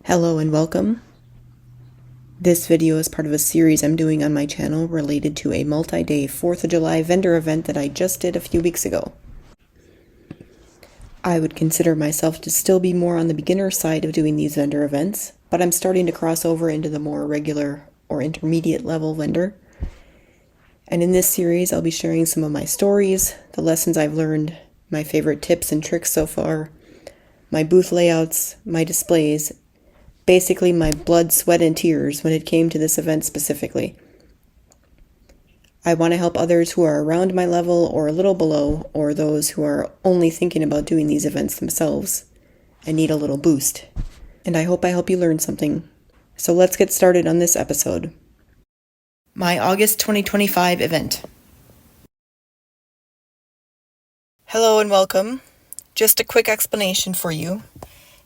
Hello and welcome. This video is part of a series I'm doing on my channel related to a multi-day 4th of July vendor event that I just did a few weeks ago. I would consider myself to still be more on the beginner side of doing these vendor events, but I'm starting to cross over into the more regular or intermediate level vendor. And in this series, I'll be sharing some of my stories, the lessons I've learned, my favorite tips and tricks so far, my booth layouts, my displays, basically my blood, sweat, and tears when it came to this event specifically. I want to help others who are around my level or a little below, or those who are only thinking about doing these events themselves and need a little boost. And I hope I help you learn something. So let's get started on this episode. My August 2025 event. Hello and welcome. Just a quick explanation for you.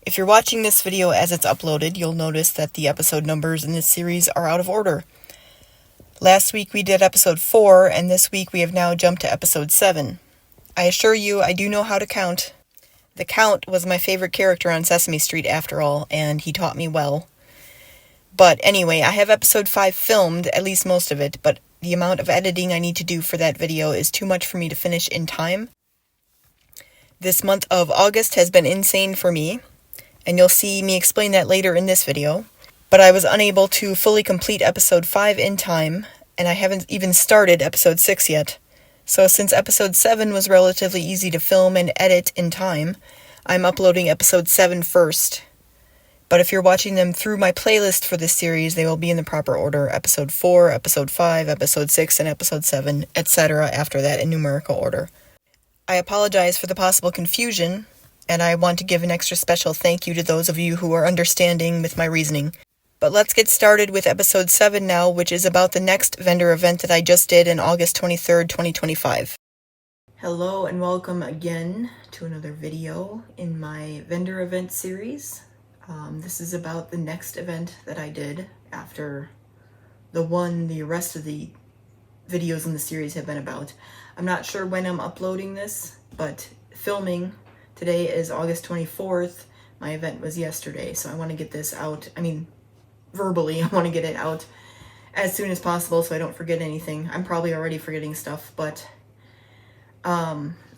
If you're watching this video as it's uploaded, you'll notice that the episode numbers in this series are out of order. Last week we did episode 4, and this week we have now jumped to episode 7. I assure you, I do know how to count. The Count was my favorite character on Sesame Street after all, and he taught me well. But anyway, I have episode 5 filmed, at least most of it, but the amount of editing I need to do for that video is too much for me to finish in time. This month of August has been insane for me, and you'll see me explain that later in this video. But I was unable to fully complete episode 5 in time, and I haven't even started episode 6 yet. So since episode 7 was relatively easy to film and edit in time, I'm uploading episode 7 first. But if you're watching them through my playlist for this series, they will be in the proper order: episode 4, episode 5, episode 6, and episode 7, etc. after that in numerical order. I apologize for the possible confusion, and I want to give an extra special thank you to those of you who are understanding with my reasoning. But let's get started with episode 7 now, which is about the next vendor event that I just did on August 23rd, 2025. Hello and welcome again to another video in my vendor event series. This is about the next event that I did after the rest of the videos in the series have been about. I'm not sure when I'm uploading this, but filming today is August 24th. My event was yesterday, so I want to get this out. Verbally, I want to get it out as soon as possible so I don't forget anything. I'm probably already forgetting stuff, but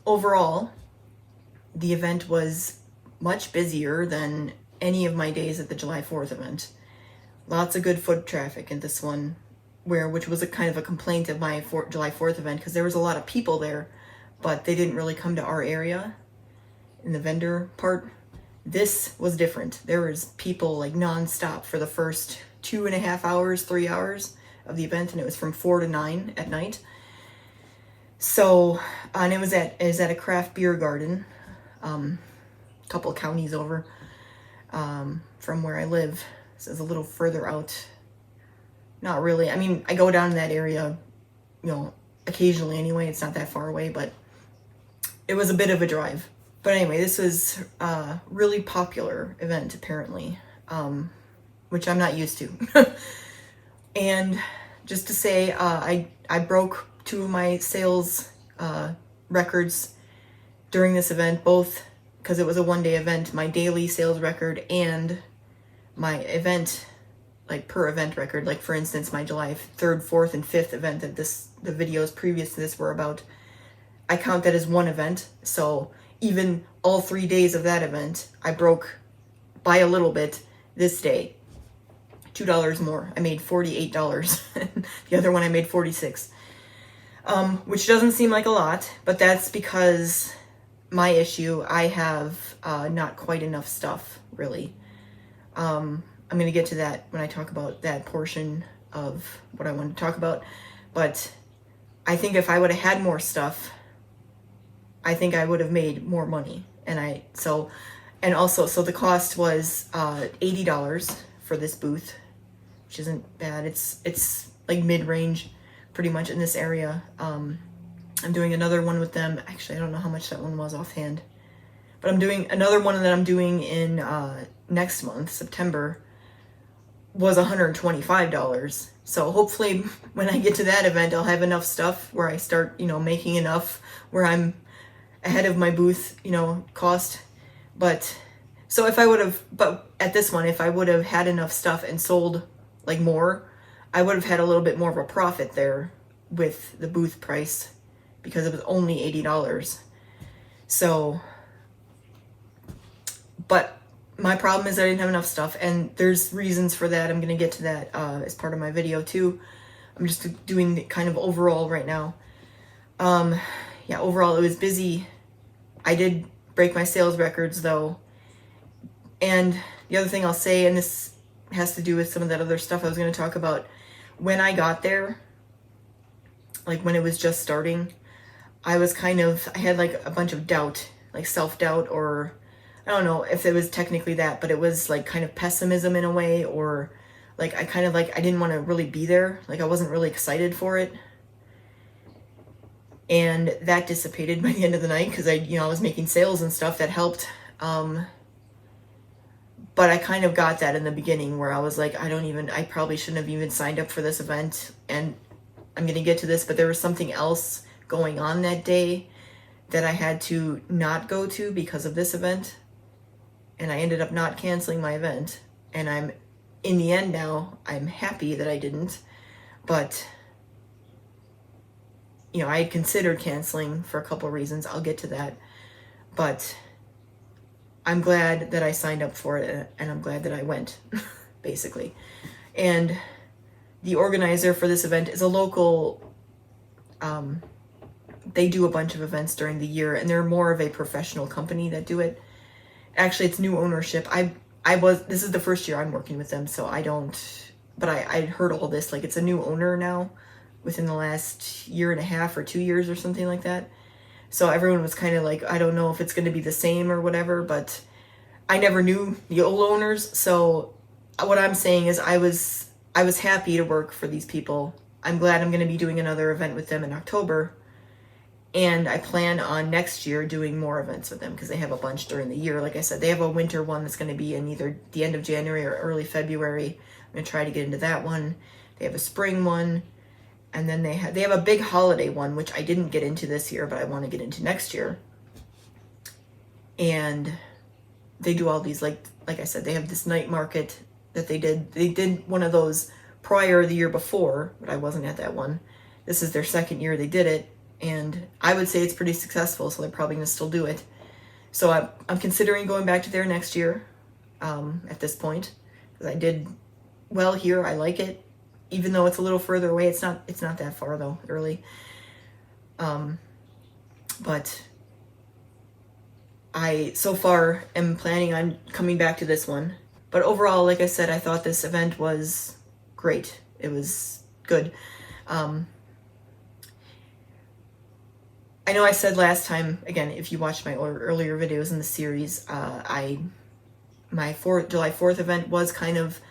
overall, the event was much busier than any of my days at the July 4th event. Lots of good foot traffic in this one, which was a kind of a complaint of my July 4th event, because there was a lot of people there, but they didn't really come to our area in the vendor part. This was different. There was people like non-stop for the first 2.5 hours, 3 hours of the event, and it was from 4 to 9 at night. So, and it was at a craft beer garden, a couple counties over from where I live. So it's a little further out. Not really. I go down to that area, occasionally anyway. It's not that far away, but it was a bit of a drive. But anyway, this was a really popular event, apparently, which I'm not used to. And just to say, I broke 2 of my sales records during this event, both because it was a one-day event, my daily sales record and my event, like per event record. Like for instance, my July 3rd, 4th, and 5th event that the videos previous to this were about, I count that as one event. So even all 3 days of that event, I broke by a little bit this day. $2 more. I made $48. The other one I made $46. Which doesn't seem like a lot, but that's because my issue, I have not quite enough stuff, really. I'm going to get to that when I talk about that portion of what I want to talk about. But I think if I would have had more stuff, I think I would have made more money. So the cost was $80 for this booth, which isn't bad. It's like mid-range pretty much in this area. I'm doing another one with them. Actually, I don't know how much that one was offhand, but I'm doing another one that I'm doing in next month, September, was $125. So hopefully when I get to that event, I'll have enough stuff where I start, making enough where I'm ahead of my booth, cost. But So if I would have, but at this one, if I would have had enough stuff and sold like more, I would have had a little bit more of a profit there with the booth price because it was only $80. So, but my problem is I didn't have enough stuff, and there's reasons for that. I'm going to get to that as part of my video too. I'm just doing the kind of overall right now. Yeah, overall it was busy. I did break my sales records though. And the other thing I'll say, and this has to do with some of that other stuff I was going to talk about, when I got there, like when it was just starting, I had like a bunch of doubt, like self-doubt, or I don't know if it was technically that, but it was like kind of pessimism in a way, or like I didn't want to really be there. Like I wasn't really excited for it. And that dissipated by the end of the night because I was making sales and stuff that helped. But I kind of got that in the beginning where I was like, I probably shouldn't have even signed up for this event. And I'm going to get to this, but there was something else going on that day that I had to not go to because of this event. And I ended up not canceling my event. And in the end now, I'm happy that I didn't. But, I had considered canceling for a couple of reasons. I'll get to that. But I'm glad that I signed up for it, and I'm glad that I went, basically. And the organizer for this event is a local, they do a bunch of events during the year, and they're more of a professional company that do it. Actually, it's new ownership. This is the first year I'm working with them, so but I heard all this, like it's a new owner now within the last year and a half or 2 years or something like that. So everyone was kind of like, I don't know if it's going to be the same or whatever, but I never knew the old owners. So what I'm saying is I was happy to work for these people. I'm glad I'm going to be doing another event with them in October. And I plan on next year doing more events with them because they have a bunch during the year. Like I said, they have a winter one that's going to be in either the end of January or early February. I'm going to try to get into that one. They have a spring one. And then they have a big holiday one, which I didn't get into this year, but I want to get into next year. And they do all these, like I said, they have this night market that they did. They did one of those prior the year before, but I wasn't at that one. This is their second year they did it. And I would say it's pretty successful, so they're probably going to still do it. So I'm considering going back to there next year at this point. Because I did well here. I like it. Even though it's a little further away, it's not that far though, really. But I so far am planning on coming back to this one. But overall, like I said, I thought this event was great. It was good. I know I said last time, again, if you watched my earlier videos in the series, my July 4th event was kind of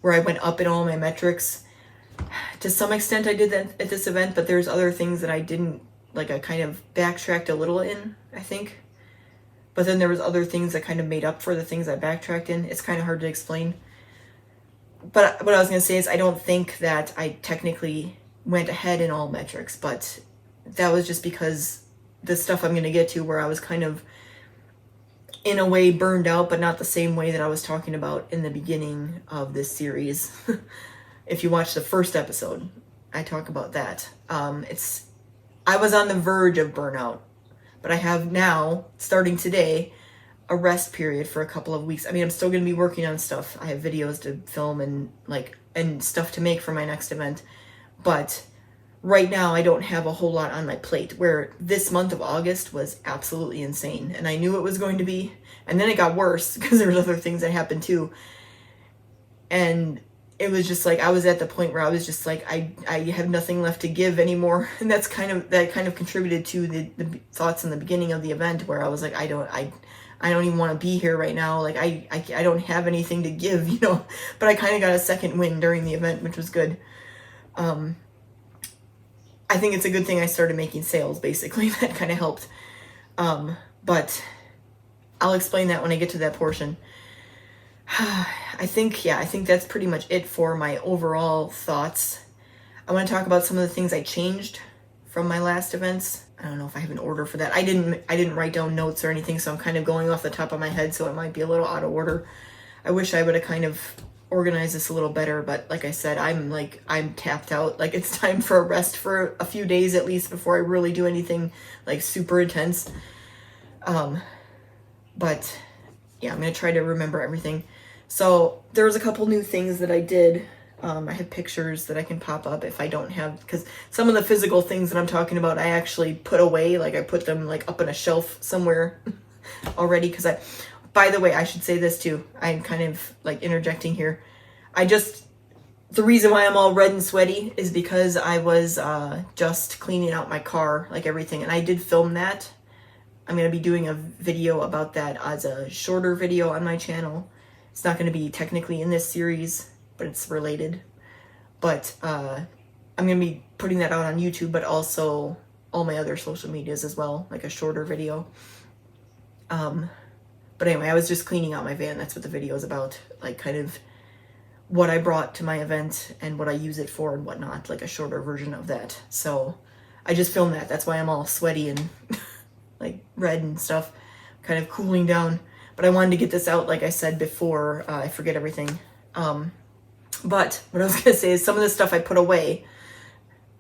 where I went up in all my metrics. To some extent I did that at this event, but there's other things that I didn't, like I kind of backtracked a little in, I think. But then there was other things that kind of made up for the things I backtracked in. It's kind of hard to explain. But what I was going to say is I don't think that I technically went ahead in all metrics, but that was just because the stuff I'm going to get to where I was kind of in a way burned out, but not the same way that I was talking about in the beginning of this series. If you watch the first episode, I talk about that. I was on the verge of burnout, but I have now, starting today, a rest period for a couple of weeks. I mean, I'm still going to be working on stuff. I have videos to film and stuff to make for my next event. But right now, I don't have a whole lot on my plate, where this month of August was absolutely insane. And I knew it was going to be. And then it got worse because there was other things that happened too. And it was just like, I was at the point where I was just like, I have nothing left to give anymore. And that kind of contributed to the thoughts in the beginning of the event where I was like, I don't even want to be here right now. Like I don't have anything to give, but I kind of got a second win during the event, which was good. I think it's a good thing I started making sales, basically. That kind of helped. But I'll explain that when I get to that portion. I think that's pretty much it for my overall thoughts. I want to talk about some of the things I changed from my last events. I don't know if I have an order for that. I didn't write down notes or anything, so I'm kind of going off the top of my head, so it might be a little out of order. I wish I would have kind of organized this a little better, but like I said, I'm tapped out. Like, it's time for a rest for a few days at least before I really do anything like super intense. But yeah, I'm gonna try to remember everything. So there's a couple new things that I did. I have pictures that I can pop up if I don't have, because some of the physical things that I'm talking about I actually put away. Like, I put them like up on a shelf somewhere already, because by the way, I should say this too. I'm kind of like interjecting here. The reason why I'm all red and sweaty is because I was just cleaning out my car, like everything, and I did film that. I'm going to be doing a video about that as a shorter video on my channel. It's not going to be technically in this series, but it's related. But I'm going to be putting that out on YouTube, but also all my other social medias as well, like a shorter video. But anyway, I was just cleaning out my van. That's what the video is about, like kind of what I brought to my event and what I use it for and whatnot, like a shorter version of that. So I just filmed that. That's why I'm all sweaty and like red and stuff, kind of cooling down. But I wanted to get this out, like I said before, I forget everything. But what I was gonna say is some of the stuff I put away,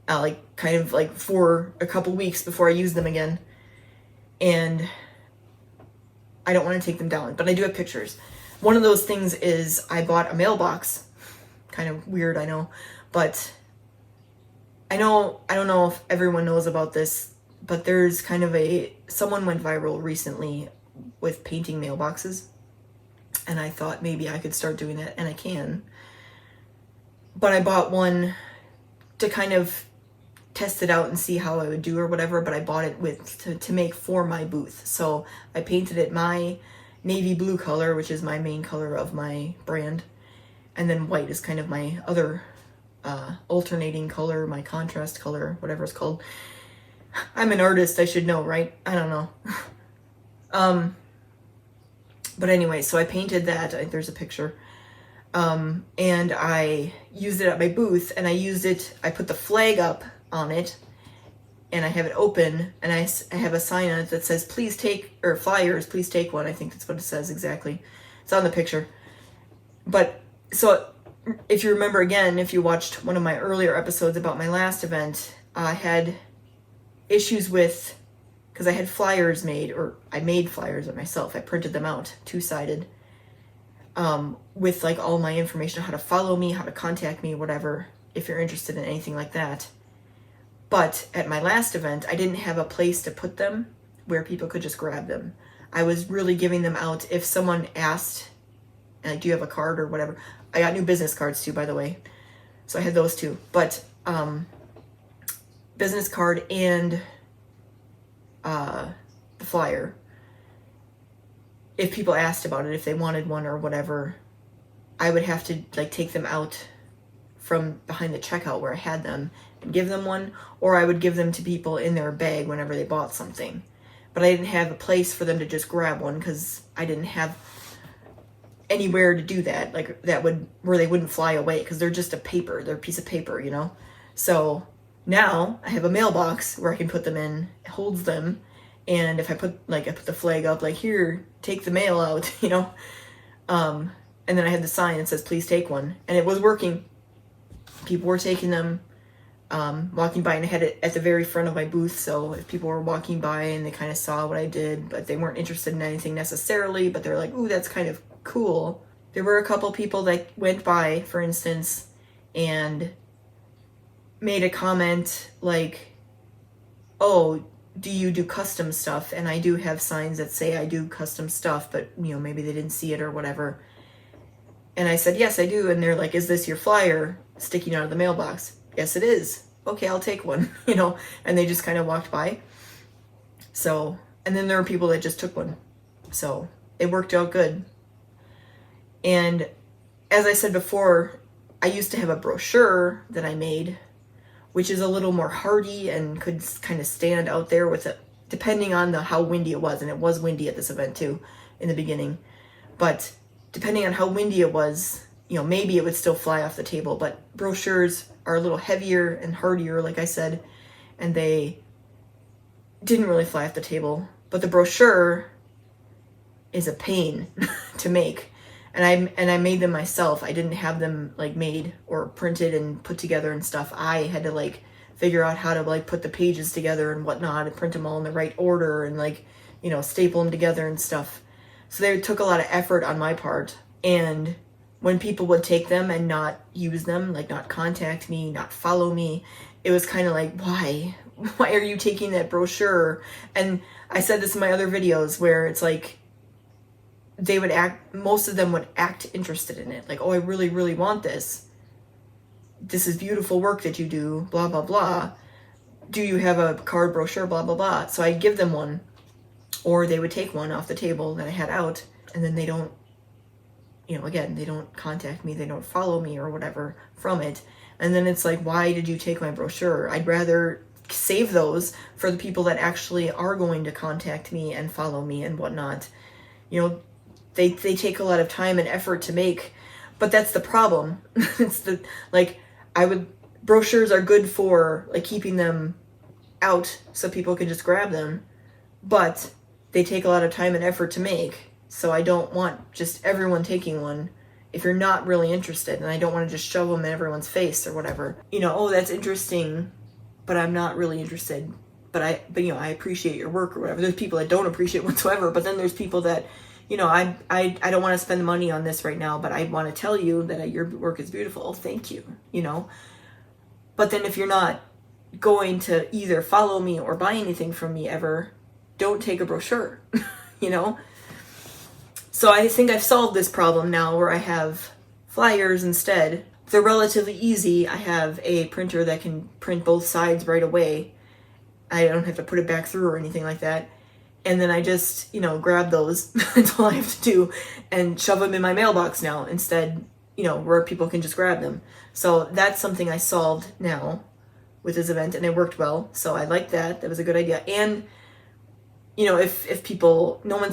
like kind of like for a couple weeks before I use them again. And I don't want to take them down, but I do have pictures. One of those things is I bought a mailbox. Kind of weird, I know. But I don't know if everyone knows about this, but there's kind of someone went viral recently with painting mailboxes. And I thought maybe I could start doing that, and I can. But I bought one to kind of test it out and see how I would do or whatever, but I bought it to make for my booth. So I painted it my navy blue color, which is my main color of my brand, and then white is kind of my other alternating color, my contrast color, whatever it's called. I'm an artist, I should know, right? I don't know. But anyway, so I painted that. There's a picture. And I used it at my booth, and I put the flag up on it, and I have it open, and I have a sign on it that says, please take, or flyers, please take one. I think that's what it says exactly. It's on the picture. But, so, if you remember again, if you watched one of my earlier episodes about my last event, I had issues with, because I had flyers made, or I made flyers myself. I printed them out, two-sided, with like all my information, how to follow me, how to contact me, whatever, if you're interested in anything like that. But at my last event, I didn't have a place to put them where people could just grab them. I was really giving them out if someone asked, like, do you have a card or whatever. I got new business cards too, by the way. So I had those too. But business card and the flyer. If people asked about it, if they wanted one or whatever, I would have to like take them out from behind the checkout where I had them and give them one, or I would give them to people in their bag whenever they bought something. But I didn't have a place for them to just grab one because I didn't have anywhere to do that, like where they wouldn't fly away, because they're just they're a piece of paper, you know? So now I have a mailbox where I can put them in, it holds them, and if I put the flag up, like, here, take the mail out, you know? And then I had the sign that says, please take one. And it was working. People were taking them, walking by, and I had it at the very front of my booth, so if people were walking by and they kind of saw what I did, but they weren't interested in anything necessarily, but they're like, ooh, that's kind of cool. There were a couple people that went by, for instance, and made a comment like, oh, do you do custom stuff? And I do have signs that say I do custom stuff, but, you know, maybe they didn't see it or whatever. And I said, yes, I do. And they're like, is this your flyer sticking out of the mailbox? Yes, it is. Okay, I'll take one, you know, and they just kind of walked by. So, and then there were people that just took one. So it worked out good. And as I said before, I used to have a brochure that I made, which is a little more hardy and could kind of stand out there with it, depending on how windy it was. And it was windy at this event too, in the beginning. But depending on how windy it was, you know, maybe it would still fly off the table. But brochures are a little heavier and hardier, like I said. and they didn't really fly off the table. But the brochure is a pain to make. And I made them myself. I didn't have them like made or printed and put together and stuff. I had to like figure out how to like put the pages together and whatnot and print them all in the right order and like, you know, staple them together and stuff. So they took a lot of effort on my part. And when people would take them and not use them, like not contact me, not follow me, it was kind of like, why are you taking that brochure? And I said this in my other videos where it's like, they would most of them would act interested in it. Like, oh, I really, really want this. This is beautiful work that you do, blah, blah, blah. Do you have a card brochure, blah, blah, blah. So I'd give them one, or they would take one off the table that I had out, and then they don't, you know, again, they don't contact me, they don't follow me or whatever from it. And then it's like, why did you take my brochure? I'd rather save those for the people that actually are going to contact me and follow me and whatnot. You know, they take a lot of time and effort to make, but that's the problem. It's the, like, brochures are good for like keeping them out so people can just grab them, but they take a lot of time and effort to make. So I don't want just everyone taking one if you're not really interested, and I don't want to just shove them in everyone's face or whatever. You know, oh, that's interesting, but I'm not really interested. But you know, I appreciate your work or whatever. There's people that don't appreciate whatsoever, but then there's people that, you know, I don't want to spend the money on this right now, but I want to tell you that your work is beautiful. Thank you, you know. But then if you're not going to either follow me or buy anything from me ever, don't take a brochure, you know. So I think I've solved this problem now where I have flyers instead. They're relatively easy. I have a printer that can print both sides right away. I don't have to put it back through or anything like that. And then I just, you know, grab those. That's all I have to do, and shove them in my mailbox now instead, you know, where people can just grab them. So that's something I solved now with this event, and it worked well. So I like that. That was a good idea. And, you know, if people, no one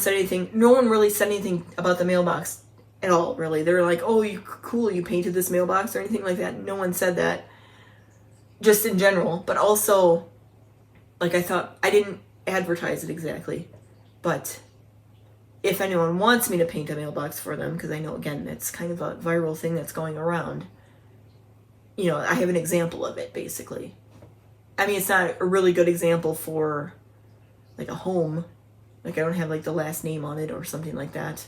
really said anything about the mailbox at all, really. They're like, oh, cool, you painted this mailbox or anything like that. No one said that, just in general. But also, like, I thought, I didn't advertise it exactly, but if anyone wants me to paint a mailbox for them, because I know, again, it's kind of a viral thing that's going around, you know, I have an example of it, basically. I mean, it's not a really good example for like a home, like I don't have like the last name on it or something like that,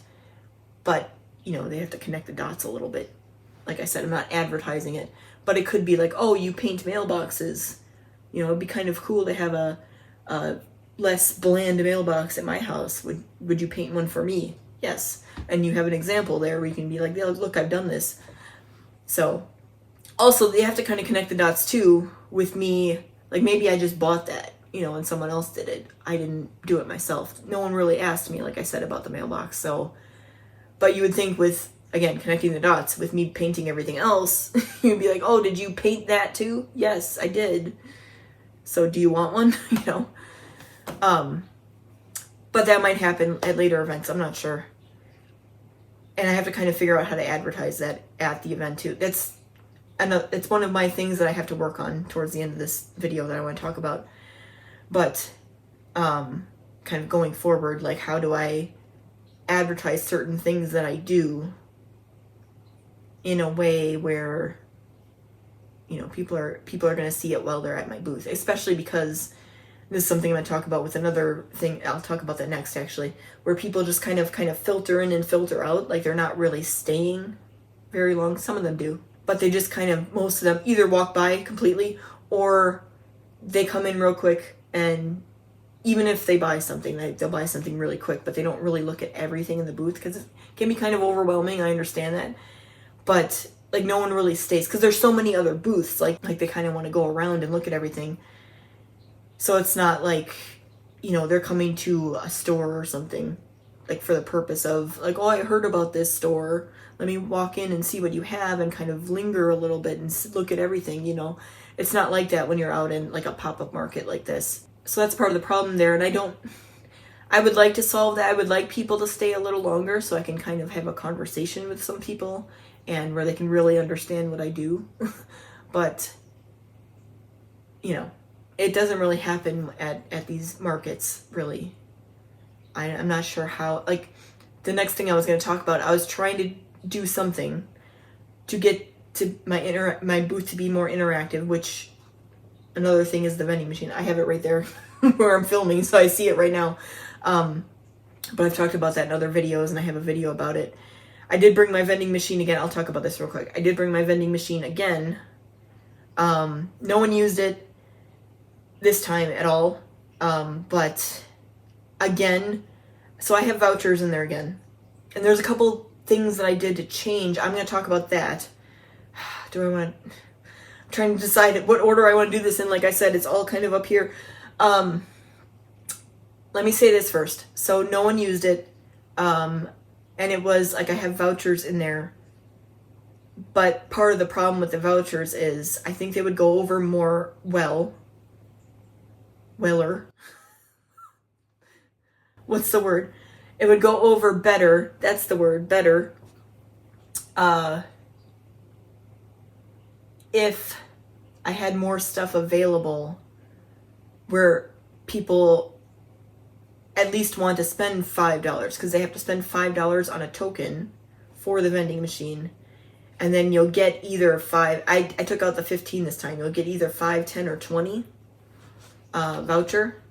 but you know, they have to connect the dots a little bit. Like I said, I'm not advertising it, but it could be like, oh, you paint mailboxes, you know, it'd be kind of cool to have a less bland mailbox at my house. Would you paint one for me? Yes. And you have an example there where you can be like, yeah, look, I've done this. So also they have to kind of connect the dots too with me. Like maybe I just bought that, you know, and someone else did it. I didn't do it myself. No one really asked me, like I said, about the mailbox. So, but you would think with, again, connecting the dots with me painting everything else, you'd be like, oh, did you paint that too? Yes, I did. So do you want one? You know? But that might happen at later events. I'm not sure. And I have to kind of figure out how to advertise that at the event too. It's one of my things that I have to work on towards the end of this video that I want to talk about. But, kind of going forward, like how do I advertise certain things that I do in a way where, you know, people are going to see it while they're at my booth, especially because this is something I'm going to talk about with another thing. I'll talk about that next, actually, where people just kind of filter in and filter out. Like they're not really staying very long. Some of them do, but they just kind of, most of them either walk by completely or they come in real quick, and even if they buy something, they'll buy something really quick, but they don't really look at everything in the booth because it can be kind of overwhelming. I understand that, but like no one really stays because there's so many other booths. Like they kind of want to go around and look at everything. So it's not like, you know, they're coming to a store or something like for the purpose of like, oh, I heard about this store. Let me walk in and see what you have and kind of linger a little bit and look at everything, you know. It's not like that when you're out in like a pop-up market like this. So that's part of the problem there. And I would like to solve that. I would like people to stay a little longer so I can kind of have a conversation with some people and where they can really understand what I do. But, you know, it doesn't really happen at these markets, really. I'm not sure how, like, the next thing I was going to talk about, I was trying to do something to get to my booth to be more interactive, which another thing is the vending machine. I have it right there where I'm filming, so I see it right now. But I've talked about that in other videos, and I have a video about it. I did bring my vending machine again. I'll talk about this real quick. I did bring my vending machine again. No one used it this time at all. But again, so I have vouchers in there again. And there's a couple things that I did to change. I'm going to talk about that. I'm trying to decide what order I want to do this in. Like I said, it's all kind of up here. Let me say this first. So no one used it. And it was like I have vouchers in there. But part of the problem with the vouchers is I think they would go over more weller. What's the word? It would go over better. That's the word, better. If I had more stuff available where people at least want to spend $5 because they have to spend $5 on a token for the vending machine. And then you'll get either 5, I took out the 15 this time. You'll get either 5, 10, or 20 voucher.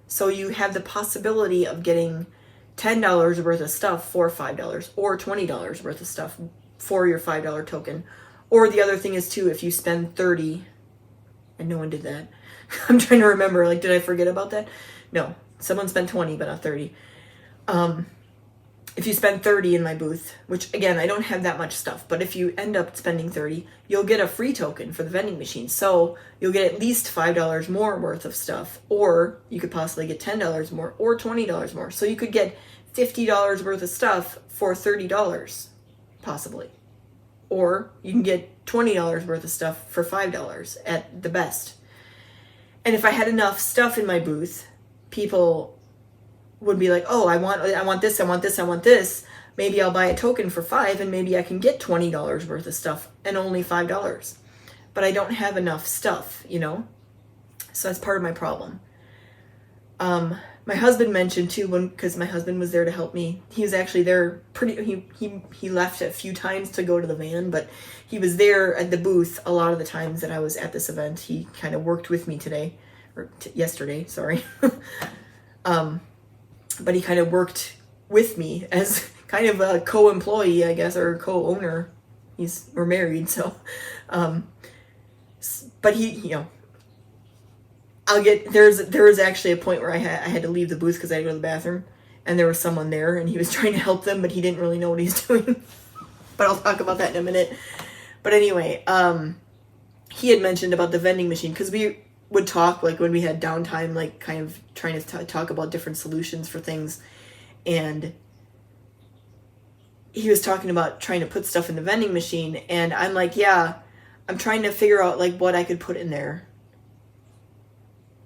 So you have the possibility of getting $10 worth of stuff for $5 or $20 worth of stuff for your $5 token. Or the other thing is too, if you spend 30, and no one did that. I'm trying to remember, like, did I forget about that? No, someone spent 20, but not 30. If you spend 30 in my booth, which again, I don't have that much stuff, but if you end up spending 30, you'll get a free token for the vending machine. So you'll get at least $5 more worth of stuff, or you could possibly get $10 more or $20 more. So you could get $50 worth of stuff for $30, possibly. Or you can get $20 worth of stuff for $5 at the best. And if I had enough stuff in my booth, people would be like, oh, I want this, I want this, I want this. Maybe I'll buy a token for $5 and maybe I can get $20 worth of stuff and only $5. But I don't have enough stuff, you know? So that's part of my problem. My husband mentioned too, because my husband was there to help me. He was actually there he left a few times to go to the van, but he was there at the booth a lot of the times that I was at this event. He kind of worked with me today, or yesterday, sorry. But he kind of worked with me as kind of a co-employee, I guess, or co-owner. We're married, so. But he, you know, there was actually a point where I had to leave the booth because I had to go to the bathroom, and there was someone there, and he was trying to help them, but he didn't really know what he was doing. But I'll talk about that in a minute. But anyway, he had mentioned about the vending machine, because we would talk, like, when we had downtime, like, kind of trying to talk about different solutions for things, and he was talking about trying to put stuff in the vending machine, and I'm like, yeah, I'm trying to figure out, like, what I could put in there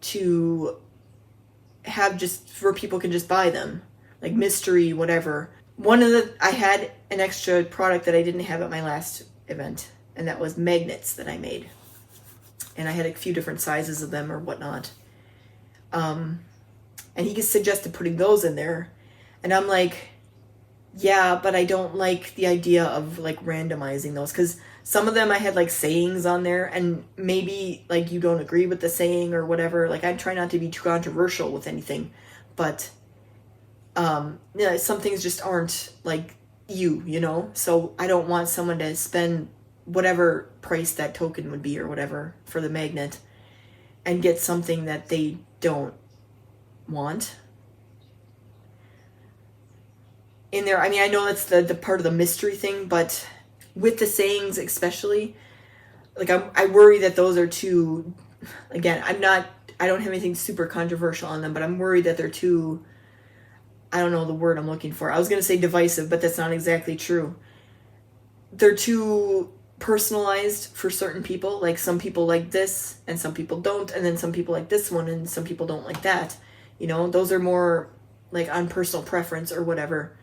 to have just where people can just buy them, like mystery, whatever. I had an extra product that I didn't have at my last event, and that was magnets that I made. And I had a few different sizes of them or whatnot. And he suggested putting those in there. And I'm like, yeah, but I don't like the idea of, like, randomizing those, because some of them I had, like, sayings on there, and maybe, like, you don't agree with the saying or whatever. Like, I try not to be too controversial with anything, but yeah, some things just aren't like you know? So I don't want someone to spend whatever price that token would be or whatever for the magnet and get something that they don't want in there. I mean, I know that's the part of the mystery thing, but with the sayings especially, like, I worry that those are too, again, I don't have anything super controversial on them, but I'm worried that they're too, I don't know the word I'm looking for. I was going to say divisive, but that's not exactly true. They're too personalized for certain people. Like, some people like this and some people don't, and then some people like this one and some people don't like that. You know, those are more like on personal preference or whatever.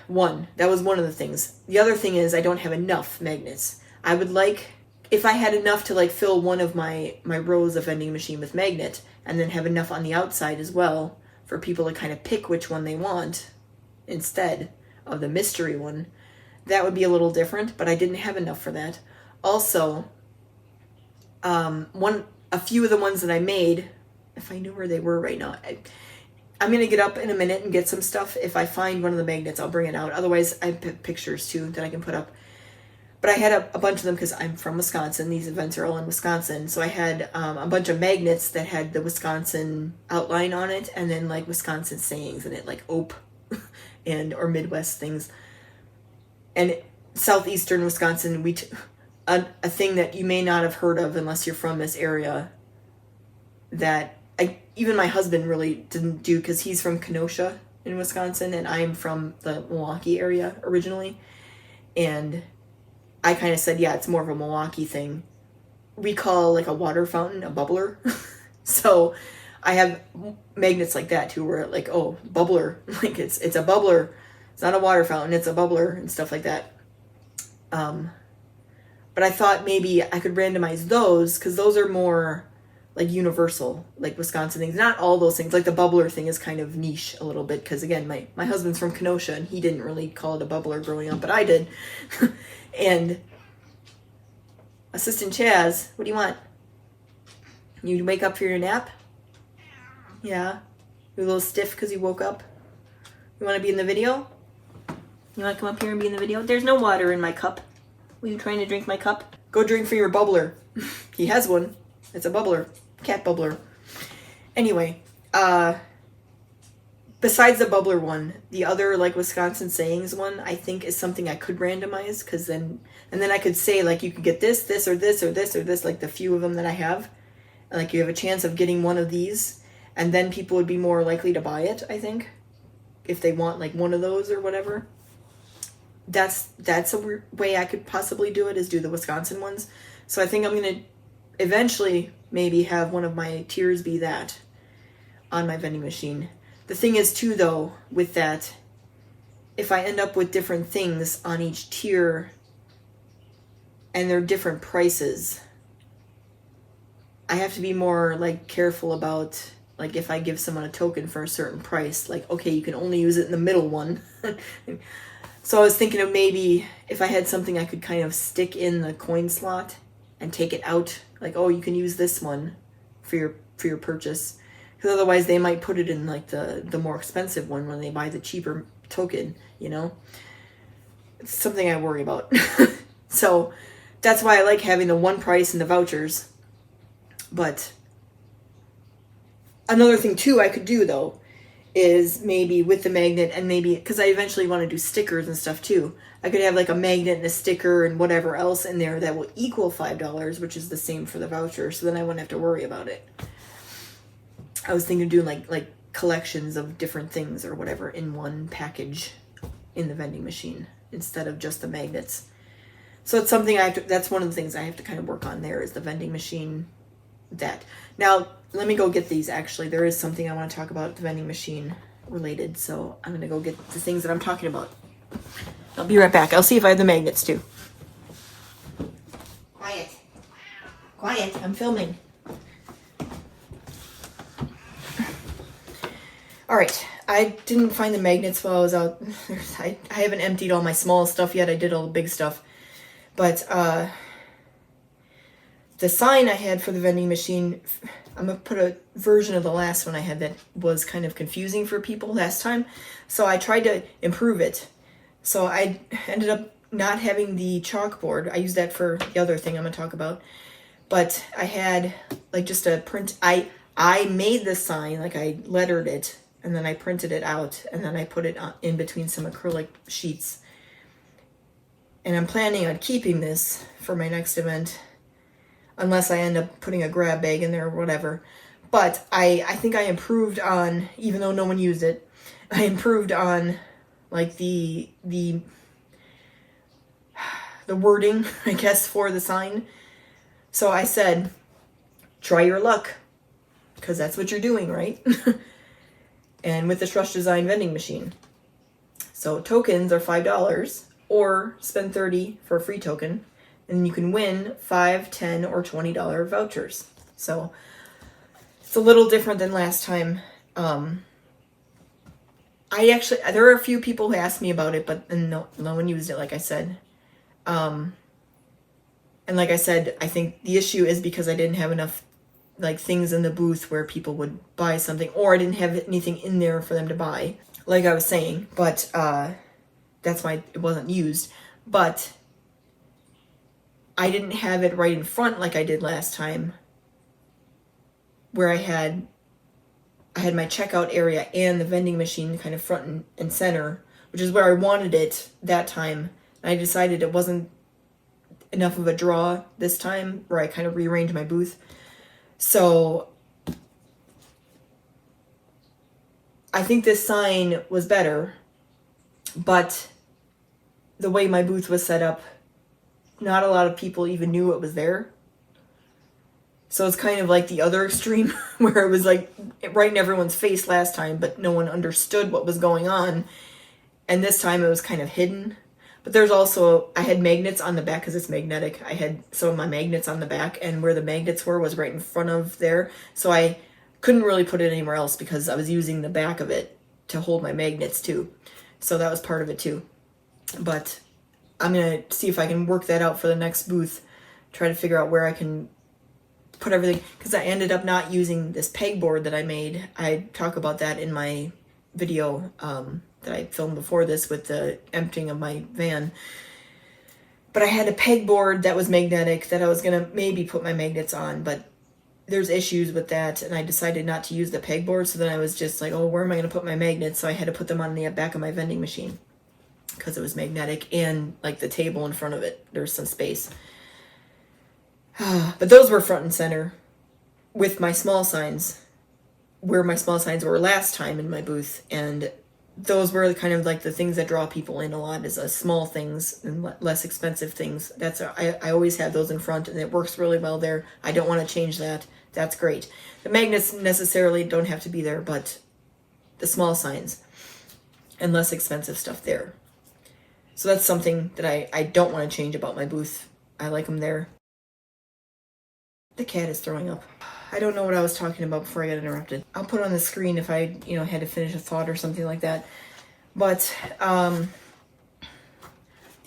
That was one of the things. The other thing is I don't have enough magnets. I would like if I had enough to like fill one of my rows of vending machine with magnet, and then have enough on the outside as well for people to kind of pick which one they want instead of the mystery one, that would be a little different, but I didn't have enough for that. Also, a few of the ones that I made, if I knew where they were right now, I'm going to get up in a minute and get some stuff. If I find one of the magnets, I'll bring it out. Otherwise, I have pictures too that I can put up. But I had a bunch of them because I'm from Wisconsin. These events are all in Wisconsin. So I had a bunch of magnets that had the Wisconsin outline on it, and then like Wisconsin sayings in it, like OPE and or Midwest things. And southeastern Wisconsin, a thing that you may not have heard of unless you're from this area, that even my husband really didn't do, because he's from Kenosha in Wisconsin, and I'm from the Milwaukee area originally. And I kind of said, yeah, it's more of a Milwaukee thing. We call like a water fountain a bubbler. So I have magnets like that too, where like, oh, bubbler, like it's a bubbler. It's not a water fountain, it's a bubbler and stuff like that. But I thought maybe I could randomize those, because those are more like universal, like Wisconsin things. Not all those things. Like the bubbler thing is kind of niche a little bit, because again, my husband's from Kenosha and he didn't really call it a bubbler growing up, but I did. And Assistant Chaz, what do you want? You wake up for your nap? Yeah. You're a little stiff because you woke up? You want to be in the video? You want to come up here and be in the video? There's no water in my cup. Were you trying to drink my cup? Go drink for your bubbler. He has one. It's a bubbler. Cat bubbler. Anyway, besides the bubbler one, the other like Wisconsin sayings one, I think is something I could randomize, because then I could say like you could get this, this, or this, or this, or this, like the few of them that I have. And, like you have a chance of getting one of these, and then people would be more likely to buy it, I think, if they want like one of those or whatever. That's a way I could possibly do it, is do the Wisconsin ones. So I think I'm going to eventually maybe have one of my tiers be that on my vending machine. The thing is too, though, with that, if I end up with different things on each tier and they're different prices, I have to be more like careful about, like if I give someone a token for a certain price, like, okay, you can only use it in the middle one. So I was thinking of maybe if I had something I could kind of stick in the coin slot and take it out, like, oh, you can use this one for your purchase, because otherwise they might put it in like the more expensive one when they buy the cheaper token, you know. It's something I worry about. So that's why I like having the one price and the vouchers. But another thing too I could do though is maybe with the magnet, and maybe because I eventually want to do stickers and stuff too, I could have like a magnet and a sticker and whatever else in there that will equal $5, which is the same for the voucher, so then I wouldn't have to worry about it. I was thinking of doing like collections of different things or whatever in one package in the vending machine instead of just the magnets. So it's something that's one of the things I have to kind of work on there, is the vending machine. That now, let me go get these. Actually, there is something I want to talk about the vending machine related, so I'm gonna go get the things that I'm talking about. I'll be right back. I'll see if I have the magnets too. Quiet, I'm filming. All right, I didn't find the magnets while I was out. I haven't emptied all my small stuff yet. I did all the big stuff, but the sign I had for the vending machine, I'm going to put a version of the last one I had that was kind of confusing for people last time. So I tried to improve it. So I ended up not having the chalkboard. I used that for the other thing I'm going to talk about. But I had like just a print. I made the sign, like I lettered it, and then I printed it out, and then I put it in between some acrylic sheets. And I'm planning on keeping this for my next event, unless I end up putting a grab bag in there or whatever. But I think I improved on, even though no one used it, I improved on like the wording, I guess, for the sign. So I said, try your luck, because that's what you're doing, right? And with the Shrush Design vending machine. So tokens are $5, or spend $30 for a free token. and you can win $5, $10, or $20 vouchers. So it's a little different than last time. There are a few people who asked me about it, but no one used it, like I said. And like I said, I think the issue is because I didn't have enough like things in the booth where people would buy something, or I didn't have anything in there for them to buy, like I was saying. But that's why it wasn't used. But I didn't have it right in front like I did last time, where I had my checkout area and the vending machine kind of front and center, which is where I wanted it that time. And I decided it wasn't enough of a draw this time, where I kind of rearranged my booth. So I think this sign was better, but the way my booth was set up, not a lot of people even knew it was there. So it's kind of like the other extreme, where it was like right in everyone's face last time, but no one understood what was going on. And this time it was kind of hidden. But there's also, I had magnets on the back because it's magnetic. I had some of my magnets on the back, and where the magnets were was right in front of there. So I couldn't really put it anywhere else because I was using the back of it to hold my magnets too. So that was part of it too. But I'm going to see if I can work that out for the next booth. Try to figure out where I can put everything, because I ended up not using this pegboard that I made. I talk about that in my video that I filmed before this with the emptying of my van. But I had a pegboard that was magnetic that I was going to maybe put my magnets on, but there's issues with that, and I decided not to use the pegboard. So then I was just like, oh, where am I going to put my magnets? So I had to put them on the back of my vending machine because it was magnetic, and like the table in front of it, there's some space. But those were front and center with my small signs, where my small signs were last time in my booth. And those were kind of like the things that draw people in a lot, is small things and less expensive things. I always have those in front, and it works really well there. I don't want to change that. That's great. The magnets necessarily don't have to be there, but the small signs and less expensive stuff there. So that's something that I don't want to change about my booth. I like them there. The cat is throwing up. I don't know what I was talking about before I got interrupted. I'll put it on the screen if I, had to finish a thought or something like that. But the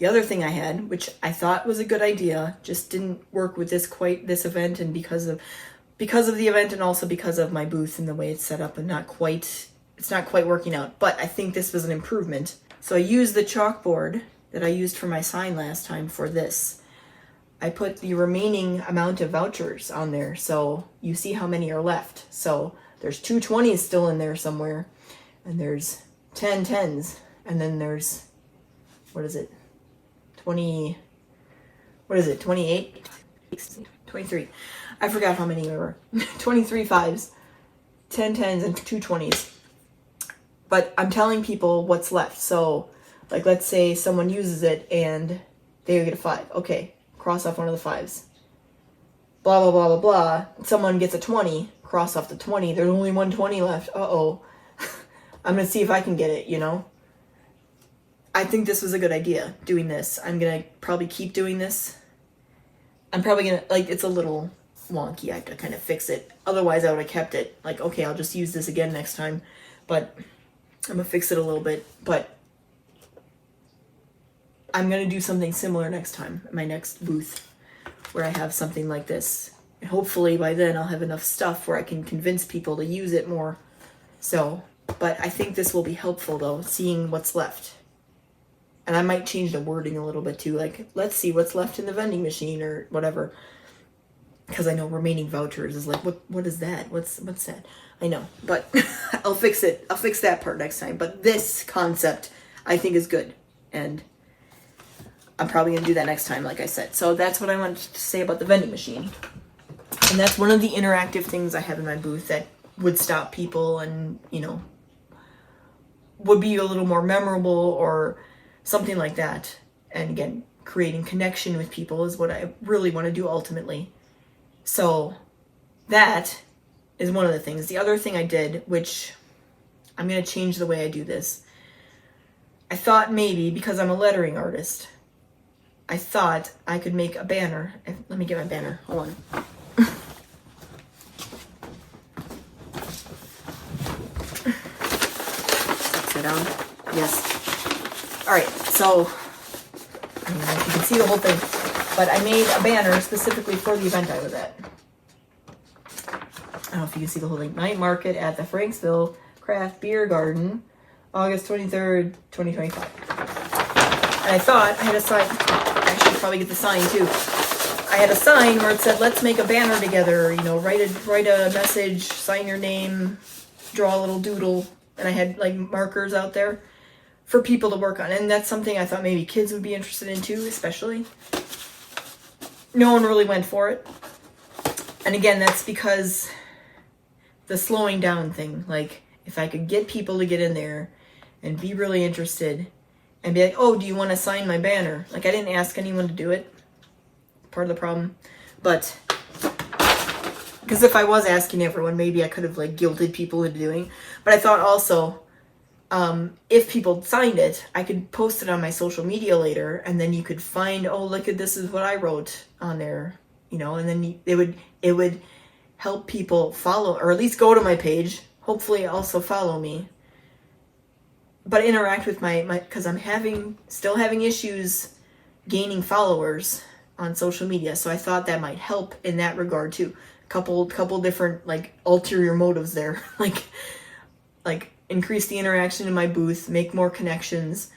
other thing I had, which I thought was a good idea, just didn't work with this event, and because of the event, and also because of my booth and the way it's set up, and it's not quite working out. But I think this was an improvement. So I used the chalkboard that I used for my sign last time for this. I put the remaining amount of vouchers on there, so you see how many are left. So there's 2 20s still in there somewhere, and there's 10 10s, and then there's, 28? 23. I forgot how many there were. 23 5s, 10 10s, and 2 20s. But I'm telling people what's left. So, like, let's say someone uses it and they get a 5. Okay. Cross off one of the 5s. Blah, blah, blah, blah, blah. Someone gets a 20. Cross off the 20. There's only 1 20 left. Uh-oh. I'm going to see if I can get it, I think this was a good idea, doing this. I'm going to probably keep doing this. I'm probably going to, it's a little wonky. I have to kind of fix it. Otherwise, I would have kept it. Okay, I'll just use this again next time. But I'm going to fix it a little bit. But I'm going to do something similar next time, at my next booth, where I have something like this. And hopefully by then I'll have enough stuff where I can convince people to use it more. So, but I think this will be helpful though, seeing what's left. And I might change the wording a little bit too, let's see what's left in the vending machine or whatever. Because I know remaining vouchers is what is that? What's that? I know, but I'll fix it. I'll fix that part next time. But this concept I think is good. And I'm probably going to do that next time, like I said. So that's what I wanted to say about the vending machine. And that's one of the interactive things I have in my booth that would stop people and, would be a little more memorable or something like that. And again, creating connection with people is what I really want to do ultimately. So that is one of the things. The other thing I did, which I'm going to change the way I do this. I thought maybe, because I'm a lettering artist, I thought I could make a banner. Let me get my banner. Hold on. Upside down. Yes. All right. So I don't know if you can see the whole thing, but I made a banner specifically for the event I was at. I don't know if you can see the whole thing. Night market at the Franksville Craft Beer Garden, August 23rd, 2025. And I thought I had a sign. I should probably get the sign too. I had a sign where it said, "Let's make a banner together." You know, write a message, sign your name, draw a little doodle, and I had like markers out there for people to work on. And that's something I thought maybe kids would be interested in too, especially. No one really went for it. And again, that's because the slowing down thing. Like, if I could get people to get in there and be really interested and be like, "Oh, do you want to sign my banner?" Like, I didn't ask anyone to do it. Part of the problem. But, because if I was asking everyone, maybe I could have like guilted people into doing. But I thought also, if people signed it, I could post it on my social media later, and then you could find, "Oh, look at this is what I wrote on there," you know, and then it would help people follow, or at least go to my page, hopefully also follow me, but interact with my because I'm still having issues gaining followers on social media. So I thought that might help in that regard too. Couple different like ulterior motives there, like increase the interaction in my booth, make more connections,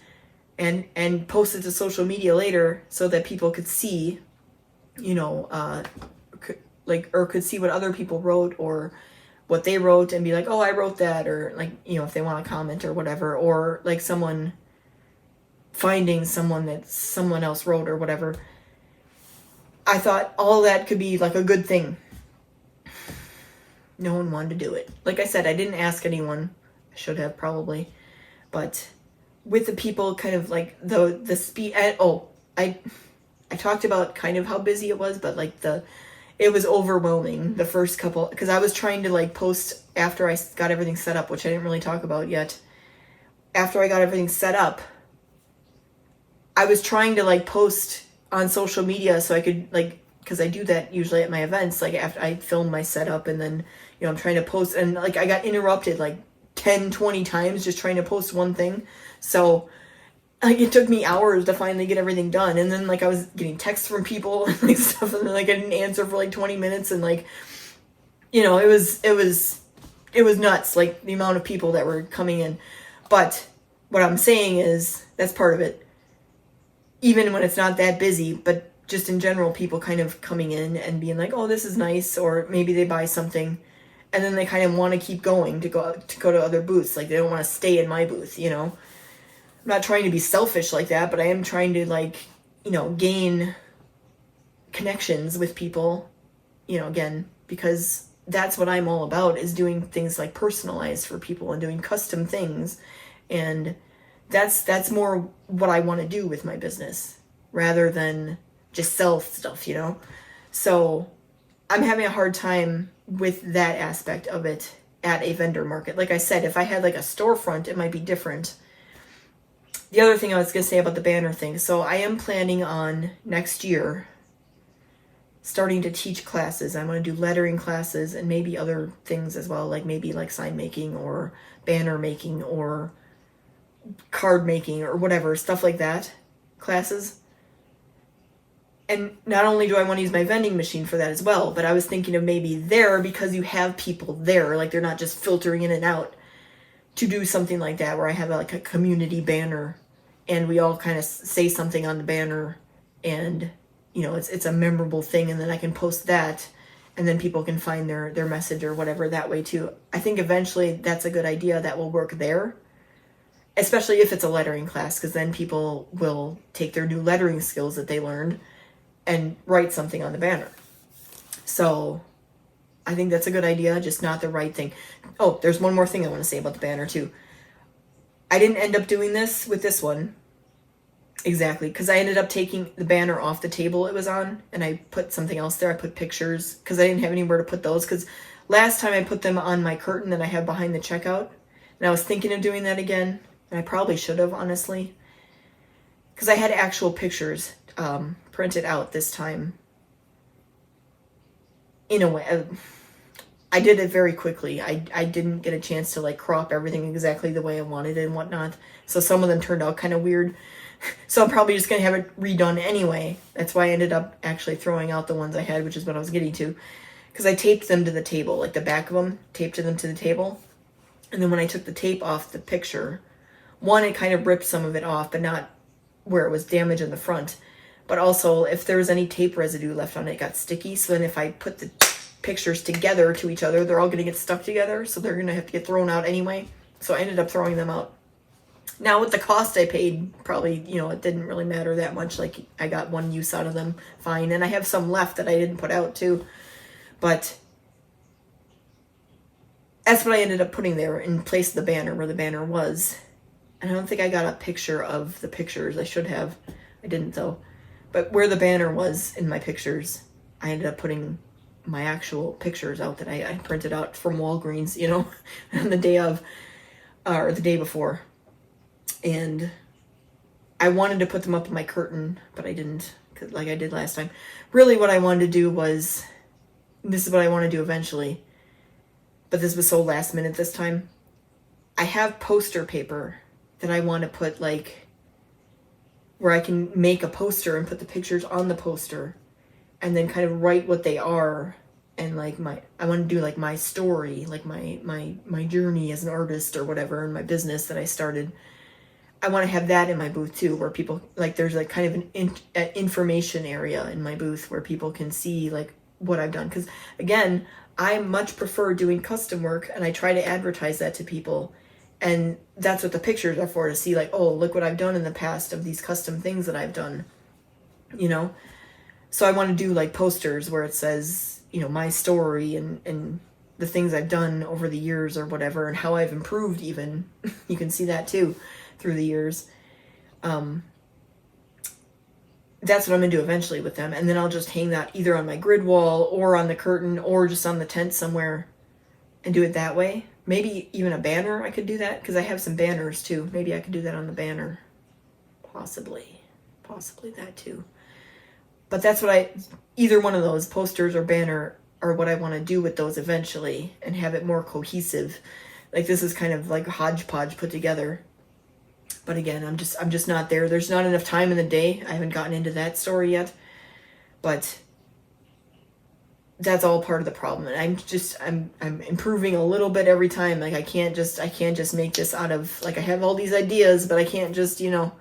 and post it to social media later so that people could see, you know, could see what other people wrote or what they wrote and be like, "Oh, I wrote that," or like, you know, if they want to comment or whatever, or like someone finding someone that someone else wrote or whatever. I thought all that could be like a good thing. No one wanted to do it. Like I said, I didn't ask anyone. I should have probably, but with the people kind of like the speed. I talked about kind of how busy it was, but like it was overwhelming the first couple, because I was trying to like post after I got everything set up, which I didn't really talk about yet. After I got everything set up, I was trying to like post on social media so I could like, because I do that usually at my events, like after I film my setup, and then, you know, I'm trying to post, and like I got interrupted like 10-20 times just trying to post one thing. So like it took me hours to finally get everything done, and then like I was getting texts from people and like stuff, and then like I didn't answer for like 20 minutes, and like, you know, it was nuts, like the amount of people that were coming in. But what I'm saying is that's part of it, even when it's not that busy. But just in general, people kind of coming in and being like, "Oh, this is nice," or maybe they buy something and then they kind of want to keep going to go to other booths. Like they don't want to stay in my booth, you know. I'm not trying to be selfish like that, but I am trying to, like, you know, gain connections with people, you know, again, because that's what I'm all about, is doing things like personalized for people and doing custom things. And that's more what I want to do with my business rather than just sell stuff, you know. So I'm having a hard time with that aspect of it at a vendor market. Like I said, if I had like a storefront, it might be different. The other thing I was going to say about the banner thing, so I am planning on next year starting to teach classes. I want to do lettering classes and maybe other things as well, like maybe like sign making or banner making or card making or whatever, stuff like that, classes. And not only do I want to use my vending machine for that as well, but I was thinking of maybe there, because you have people there, like they're not just filtering in and out, to do something like that where I have like a community banner and we all kind of say something on the banner, and, you know, it's a memorable thing, and then I can post that and then people can find their message or whatever that way too. I think eventually that's a good idea that will work there, especially if it's a lettering class, because then people will take their new lettering skills that they learned and write something on the banner. So I think that's a good idea, just not the right thing. Oh, there's one more thing I want to say about the banner too. I didn't end up doing this with this one exactly, because I ended up taking the banner off the table it was on, and I put something else there. I put pictures, because I didn't have anywhere to put those, because last time I put them on my curtain that I have behind the checkout, and I was thinking of doing that again, and I probably should have, honestly, because I had actual pictures. print it out this time in a way. I did it very quickly. I didn't get a chance to like crop everything exactly the way I wanted and whatnot. So some of them turned out kind of weird. So I'm probably just going to have it redone anyway. That's why I ended up actually throwing out the ones I had, which is what I was getting to. Because I taped them to the table, like the back of them, taped them to the table. And then when I took the tape off the picture, one, it kind of ripped some of it off, but not where it was damaged in the front. But also, if there was any tape residue left on it, it got sticky. So then if I put the pictures together to each other, they're all going to get stuck together. So they're going to have to get thrown out anyway. So I ended up throwing them out. Now with the cost I paid, probably, you know, it didn't really matter that much. Like I got one use out of them, fine. And I have some left that I didn't put out too. But that's what I ended up putting there in place of the banner, where the banner was. And I don't think I got a picture of the pictures. I should have. I didn't though. But where the banner was in my pictures, I ended up putting my actual pictures out that I printed out from Walgreens, you know, on the day of, or the day before. And I wanted to put them up in my curtain, but I didn't, like I did last time. Really what I wanted to do was, this is what I want to do eventually, but this was so last minute this time. I have poster paper that I want to put like, where I can make a poster and put the pictures on the poster and then kind of write what they are. And like I want to do like my story, like my journey as an artist or whatever in my business that I started. I want to have that in my booth too, where people, like there's like kind of an information area in my booth where people can see like what I've done. Because again, I much prefer doing custom work, and I try to advertise that to people. And that's what the pictures are for, to see like, oh, look what I've done in the past of these custom things that I've done, you know? So I want to do like posters where it says, you know, my story and the things I've done over the years or whatever, and how I've improved even. You can see that too through the years. That's what I'm going to do eventually with them. And then I'll just hang that either on my grid wall or on the curtain or just on the tent somewhere and do it that way. Maybe even a banner, I could do that, because I have some banners too. Maybe I could do that on the banner. Possibly that too. But that's what either one of those, posters or banner, are what I want to do with those eventually, and have it more cohesive. Like this is kind of like hodgepodge put together. But again, I'm just not there. There's not enough time in the day. I haven't gotten into that story yet. But that's all part of the problem. And I'm improving a little bit every time. Like I can't just make this out of, like I have all these ideas, but I can't just, you know,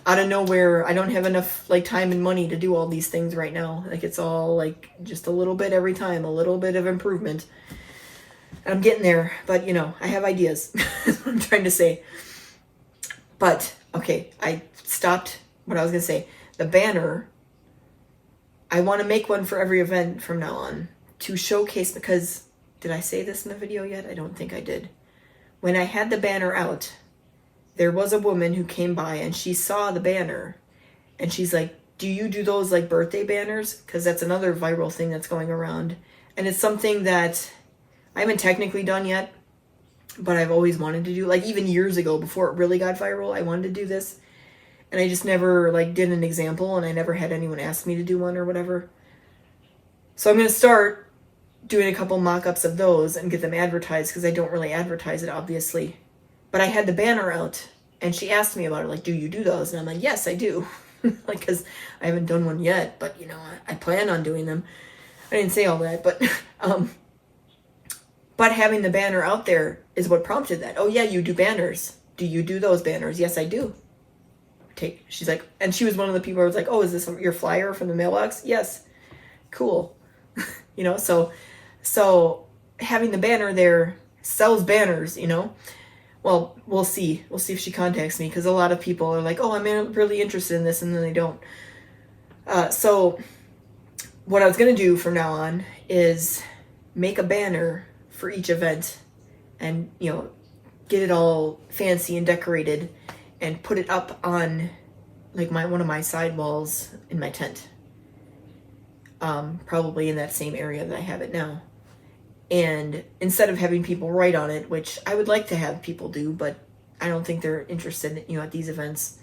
out of nowhere. I don't have enough like time and money to do all these things right now. Like it's all like just a little bit every time, a little bit of improvement. And I'm getting there, but you know, I have ideas. That's what I'm trying to say. But okay, I stopped what I was gonna say. The banner, I want to make one for every event from now on to showcase, because did I say this in the video yet? I don't think I did. When I had the banner out, there was a woman who came by and she saw the banner and she's like, do you do those like birthday banners? Because that's another viral thing that's going around. And it's something that I haven't technically done yet, but I've always wanted to do. Like even years ago, before it really got viral, I wanted to do this. And I just never like did an example, and I never had anyone ask me to do one or whatever. So I'm going to start doing a couple mock-ups of those and get them advertised, because I don't really advertise it, obviously. But I had the banner out, and she asked me about it, like, do you do those? And I'm like, yes, I do. Like, because I haven't done one yet, but, you know, I plan on doing them. I didn't say all that, but having the banner out there is what prompted that. Oh, yeah, you do banners. Do you do those banners? Yes, I do. She's like, and she was one of the people who was like, oh, is this your flyer from the mailbox? Yes. Cool. You know, so having the banner there sells banners, you know. Well, we'll see. We'll see if she contacts me, because a lot of people are like, oh, I'm really interested in this, and then they don't. So what I was going to do from now on is make a banner for each event and, you know, get it all fancy and decorated and put it up on like one of my side walls in my tent. Probably in that same area that I have it now. And instead of having people write on it, which I would like to have people do, but I don't think they're interested in, you know, at these events,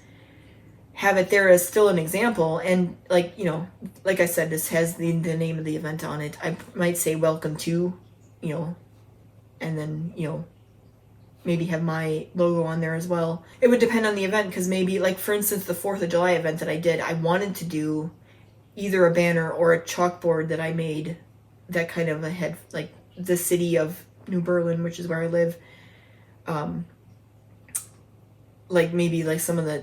have it there as still an example. And like, you know, like I said, this has the name of the event on it. I might say welcome to, you know, and then, you know, maybe have my logo on there as well. It would depend on the event, because maybe, like, for instance, the 4th of July event that I did, I wanted to do either a banner or a chalkboard that I made that kind of had, like, the city of New Berlin, which is where I live. Like, maybe, like, some of the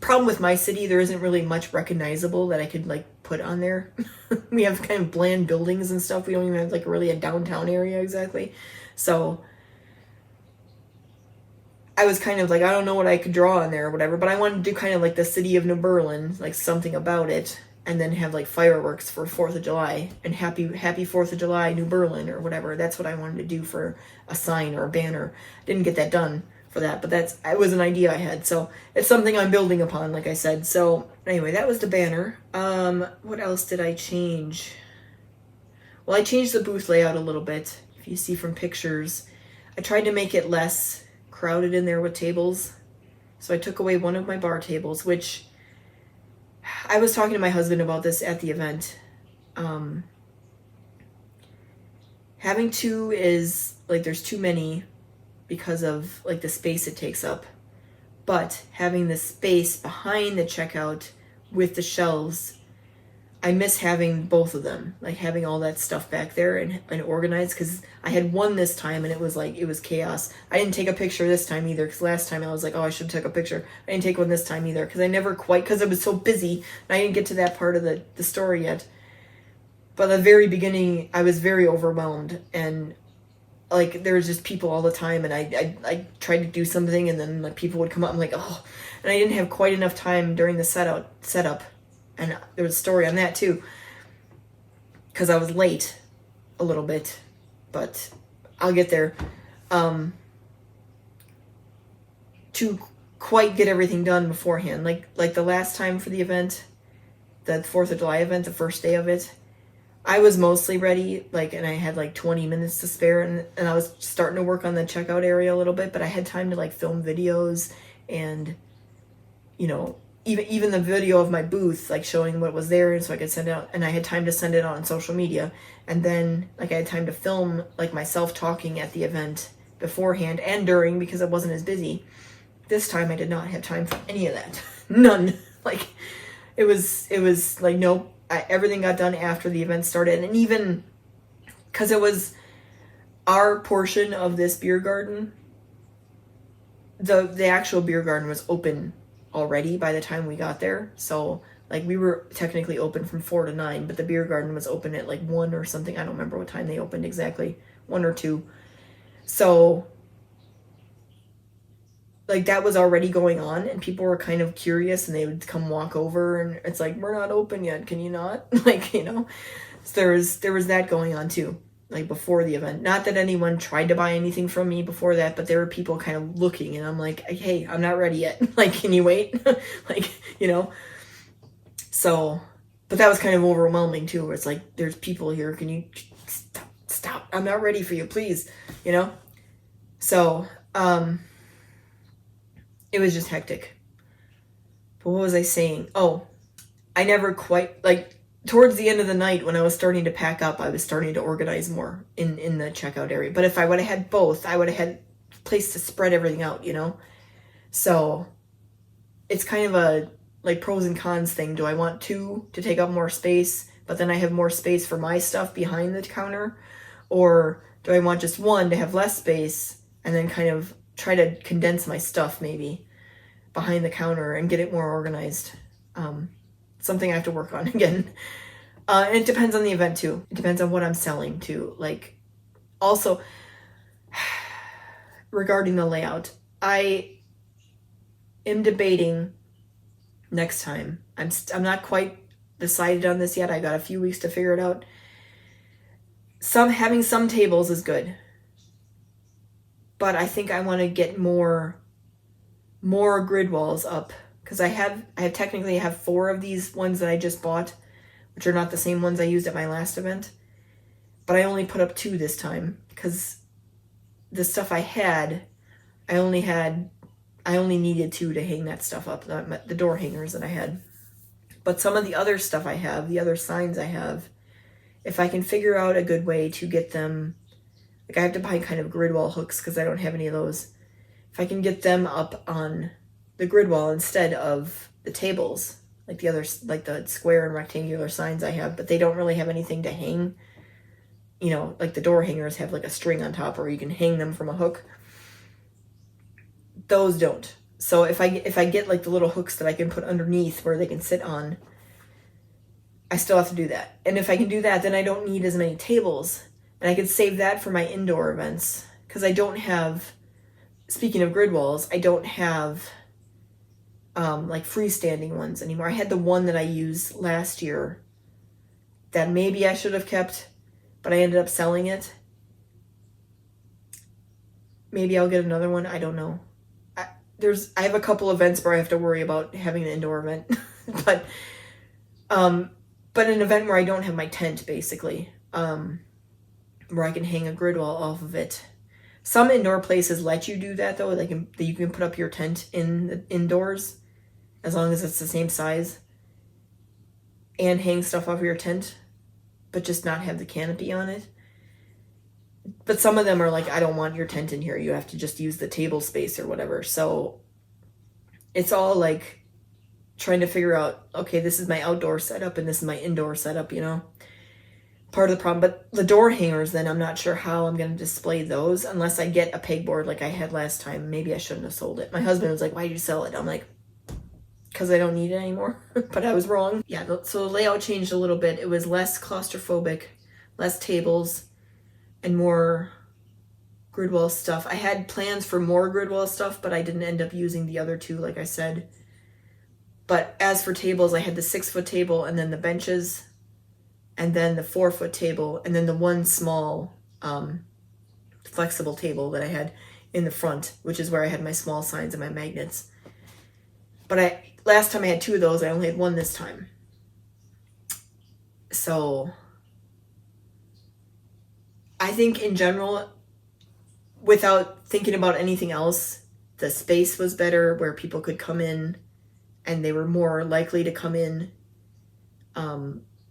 problem with my city, there isn't really much recognizable that I could, like, put on there. We have kind of bland buildings and stuff. We don't even have, like, really a downtown area exactly. So I was kind of like, I don't know what I could draw on there or whatever, but I wanted to do kind of like the city of New Berlin, like something about it, and then have like fireworks for 4th of July and happy 4th of July, New Berlin, or whatever. That's what I wanted to do for a sign or a banner. Didn't get that done for that, but it was an idea I had. So it's something I'm building upon, like I said. So anyway, that was the banner. What else did I change? Well, I changed the booth layout a little bit. If you see from pictures, I tried to make it less crowded in there with tables. So I took away one of my bar tables, which I was talking to my husband about this at the event. Having two is like, there's too many because of like the space it takes up. But having the space behind the checkout with the shelves, I miss having both of them, like having all that stuff back there and organized, because I had one this time and it was chaos. I didn't take a picture this time either, because last time I was like, oh, I should have took a picture. I didn't take one this time either, because I never quite, because it was so busy and I didn't get to that part of the story yet. But at the very beginning, I was very overwhelmed, and like there was just people all the time, and I tried to do something, and then like people would come up. I'm like, oh, and I didn't have quite enough time during the setup. And there was a story on that too, because I was late a little bit, but I'll get there. To quite get everything done beforehand, like the last time for the event, the 4th of July event, the first day of it, I was mostly ready, like, and I had like 20 minutes to spare, and I was starting to work on the checkout area a little bit, but I had time to like film videos and, you know, even the video of my booth, like showing what was there, and so I could send it out, and I had time to send it out on social media. And then like I had time to film like myself talking at the event beforehand and during, because I wasn't as busy. This time I did not have time for any of that. None. Like it was like, nope. Everything got done after the event started. And even because it was our portion of this beer garden, the actual beer garden was open already by the time we got there. So like we were technically open from 4 to 9, but the beer garden was open at like 1 or something. I don't remember what time they opened exactly, 1 or 2. So like that was already going on, and people were kind of curious, and they would come walk over, and it's like, we're not open yet, can you not? Like, you know, so there was that going on too, like before the event. Not that anyone tried to buy anything from me before that, but there were people kind of looking, and I'm like, hey, I'm not ready yet. Like, can you wait? Like, you know. So, but that was kind of overwhelming too, where it's like, there's people here, can you stop, I'm not ready for you, please, you know. So it was just hectic. But what was I saying? Oh, I never quite, like, towards the end of the night when I was starting to pack up, I was starting to organize more in the checkout area. But if I would have had both, I would have had a place to spread everything out, you know? So it's kind of a like pros and cons thing. Do I want two to take up more space, but then I have more space for my stuff behind the counter? Or do I want just one to have less space and then kind of try to condense my stuff maybe behind the counter and get it more organized? Something I have to work on again. And it depends on the event too. It depends on what I'm selling too. Like, also, regarding the layout, I am debating next time. I'm not quite decided on this yet. I got a few weeks to figure it out. Having some tables is good, but I think I want to get more grid walls up, because I technically have 4 of these ones that I just bought, which are not the same ones I used at my last event, but I only put up 2 this time because the stuff I only had I only needed 2 to hang that stuff up, the door hangers that I had. But some of the other stuff I have, the other signs I have, if I can figure out a good way to get them, like I have to buy kind of grid wall hooks because I don't have any of those. If I can get them up on the grid wall instead of the tables, like the others, like the square and rectangular signs I have, but they don't really have anything to hang. You know, like the door hangers have like a string on top or you can hang them from a hook. Those don't. So if I get like the little hooks that I can put underneath where they can sit on, I still have to do that. And if I can do that, then I don't need as many tables. And I could save that for my indoor events. Because I don't have, speaking of grid walls, I don't have like freestanding ones anymore. I had the one that I used last year that maybe I should have kept, but I ended up selling it. Maybe I'll get another one. I don't know. I have a couple events where I have to worry about having an indoor event, but an event where I don't have my tent, basically, where I can hang a grid wall off of it. Some indoor places let you do that though. You can put up your tent indoors, as long as it's the same size, and hang stuff off your tent, but just not have the canopy on it. But some of them are like, I don't want your tent in here. You have to just use the table space or whatever. So it's all like trying to figure out, okay, this is my outdoor setup and this is my indoor setup, you know? Part of the problem. But the door hangers, then I'm not sure how I'm going to display those unless I get a pegboard like I had last time. Maybe I shouldn't have sold it. My husband was like, why did you sell it? I'm like, because I don't need it anymore. But I was wrong. Yeah, so the layout changed a little bit. It was less claustrophobic, less tables, and more grid wall stuff. I had plans for more grid wall stuff, but I didn't end up using the other 2, like I said. But as for tables, I had the 6-foot table and then the benches and then the 4-foot table and then the one small flexible table that I had in the front, which is where I had my small signs and my magnets. But last time I had 2 of those. I only had 1 this time. So I think in general, without thinking about anything else, the space was better where people could come in and they were more likely to come in.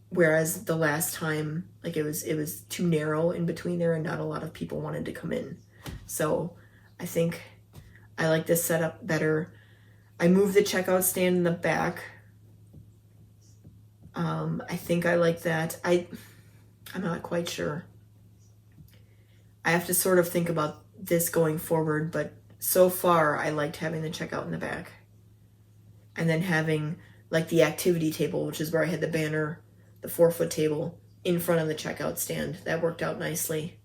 Whereas the last time, like it was too narrow in between there and not a lot of people wanted to come in. So I think I like this setup better. I moved the checkout stand in the back. I think I like that. I'm not quite sure. I have to sort of think about this going forward, but so far I liked having the checkout in the back. And then having like the activity table, which is where I had the banner, the 4-foot table in front of the checkout stand. That worked out nicely.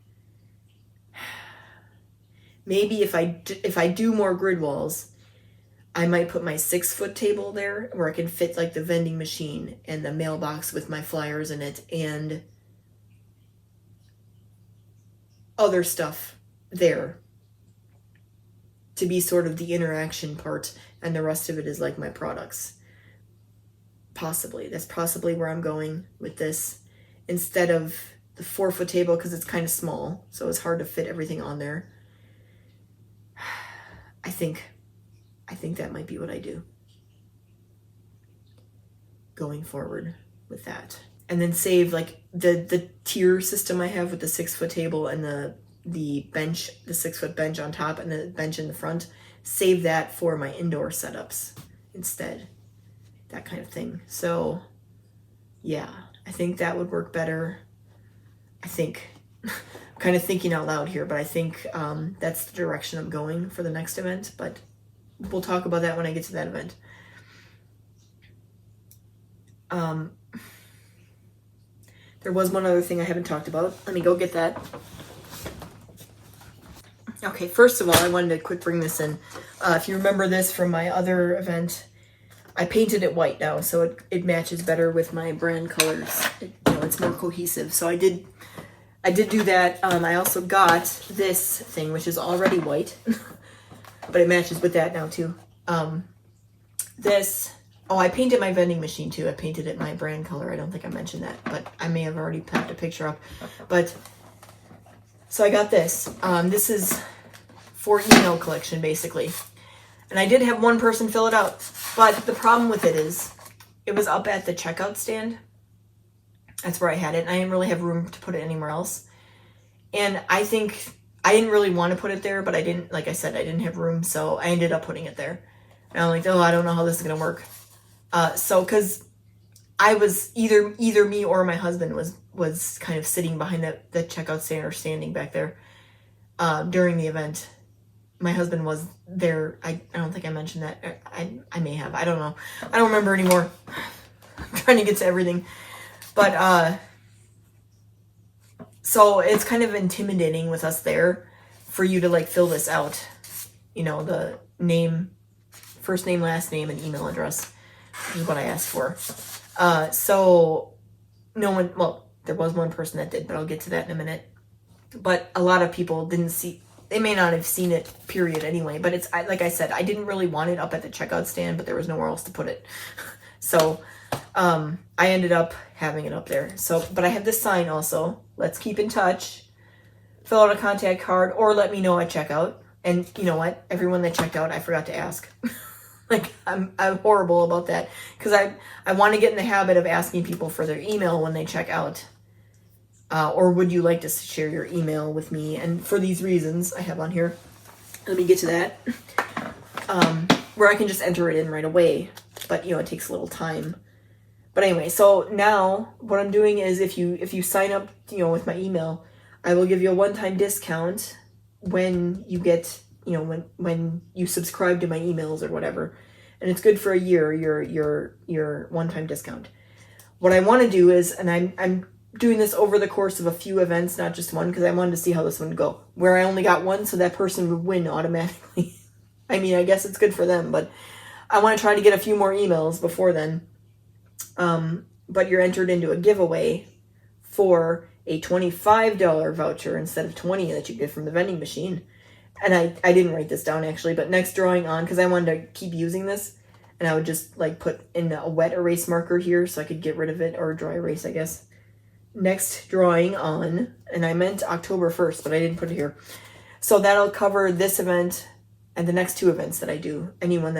Maybe if I do more grid walls, I might put my 6-foot table there where I can fit like the vending machine and the mailbox with my flyers in it and other stuff there to be sort of the interaction part, and the rest of it is like my products. Possibly. That's possibly where I'm going with this, instead of the 4-foot table, because it's kind of small, so it's hard to fit everything on there. I think that might be what I do going forward with that. And then save like the tier system I have with the 6-foot table and the bench, the 6-foot bench on top and the bench in the front. Save that for my indoor setups instead. That kind of thing. So yeah, I think that would work better. I think I'm kind of thinking out loud here, but I think that's the direction I'm going for the next event. But we'll talk about that when I get to that event. There was one other thing I haven't talked about. Let me go get that. Okay, first of all, I wanted to quick bring this in. If you remember this from my other event, I painted it white now, so it matches better with my brand colors. It's more cohesive. So I did do that. I also got this thing, which is already white, but it matches with that now too. I painted my vending machine too. I painted it my brand color. I don't think I mentioned that, but I may have already popped a picture up. But so I got this. This is for email collection, basically. And I did have one person fill it out. But the problem with it is it was up at the checkout stand. That's where I had it. And I didn't really have room to put it anywhere else. And I think I didn't really want to put it there, but I didn't, like I said, I didn't have room. So I ended up putting it there. And I'm like, oh, I don't know how this is going to work. Because I was either me or my husband was kind of sitting behind the checkout stand or standing back there during the event. My husband was there. I don't think I mentioned that. I may have. I don't know. I don't remember anymore. I'm trying to get to everything. But so it's kind of intimidating with us there for you to like fill this out. You know, the name, first name, last name, and email address, which is what I asked for. So no one, well, there was one person that did, but I'll get to that in a minute. But a lot of people didn't see, they may not have seen it, period, anyway. But it's, like I said, I didn't really want it up at the checkout stand, but there was nowhere else to put it. So I ended up having it up there. So, but I have this sign also. Let's keep in touch. Fill out a contact card or let me know at checkout. And you know what? Everyone that checked out, I forgot to ask. Like, I'm horrible about that. Because I want to get in the habit of asking people for their email when they check out. Or would you like to share your email with me? And for these reasons I have on here. Let me get to that. Where I can just enter it in right away. But, you know, it takes a little time. But anyway, so now what I'm doing is if you sign up, you know, with my email, I will give you a one-time discount when you get, you know, when you subscribe to my emails or whatever. And it's good for a year, your one-time discount. What I want to do is, and I'm doing this over the course of a few events, not just one, because I wanted to see how this one would go. Where I only got one, so that person would win automatically. I mean, I guess it's good for them, but I want to try to get a few more emails before then. But you're entered into a giveaway for a $25 voucher instead of $20 that you get from the vending machine. And I didn't write this down actually, but next drawing on, because I wanted to keep using this, and I would just like put in a wet erase marker here so I could get rid of it, or dry erase, I guess. Next drawing on, and I meant October 1st, but I didn't put it here. So that'll cover this event and the next two events that I do. Anyone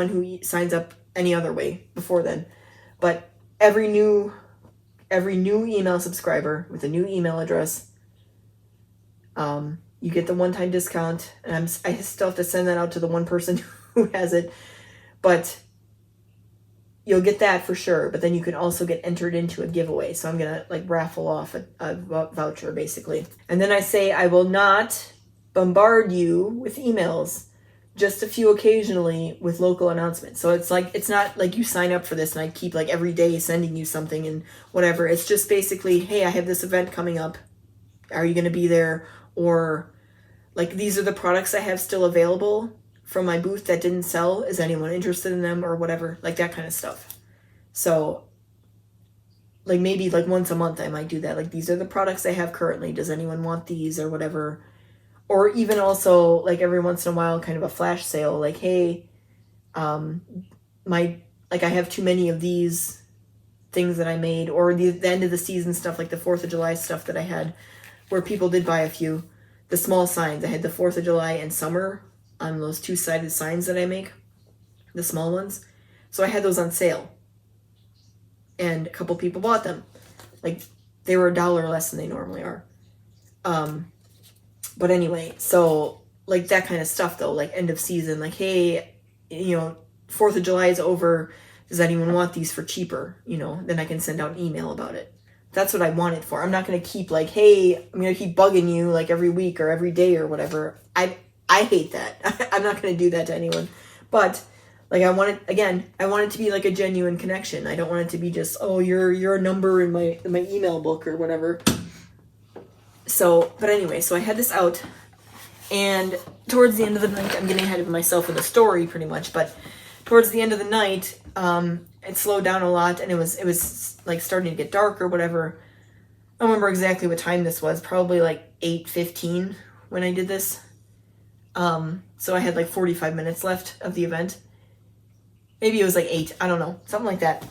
who signs up any other way before then. But every new email subscriber with a new email address, you get the one-time discount. And I still have to send that out to the one person who has it. But you'll get that for sure. But then you can also get entered into a giveaway. So I'm going to like raffle off a voucher basically. And then I say I will not bombard you with emails. Just a few occasionally with local announcements. So it's like, it's not like you sign up for this and I keep like every day sending you something and whatever. It's just basically, hey, I have this event coming up. Are you going to be there? Or like, these are the products I have still available from my booth that didn't sell. Is anyone interested in them or whatever? Like that kind of stuff. So like maybe like once a month I might do that. Like, these are the products I have currently. Does anyone want these or whatever? Or even also, like, every once in a while, kind of a flash sale. Like, hey, I have too many of these things that I made. Or the end of the season stuff, like the 4th of July stuff that I had, where people did buy a few. The small signs. I had the 4th of July and summer on those two-sided signs that I make. The small ones. So I had those on sale. And a couple people bought them. Like, they were $1 less than they normally are. But anyway, so like that kind of stuff though, like end of season, like, hey, you know, 4th of July is over. Does anyone want these for cheaper? You know, then I can send out an email about it. That's what I want it for. I'm not going to keep like, hey, I'm going to keep bugging you like every week or every day or whatever. I hate that. I'm not going to do that to anyone. But like, I want it to be like a genuine connection. I don't want it to be just, oh, you're a number in my email book or whatever. So, but anyway, so I had this out, and towards the end of the night, I'm getting ahead of myself in the story pretty much, but towards the end of the night, it slowed down a lot, and it was like starting to get dark or whatever. I don't remember exactly what time this was, probably like 8:15 when I did this. So I had like 45 minutes left of the event. Maybe it was like 8, I don't know, something like that.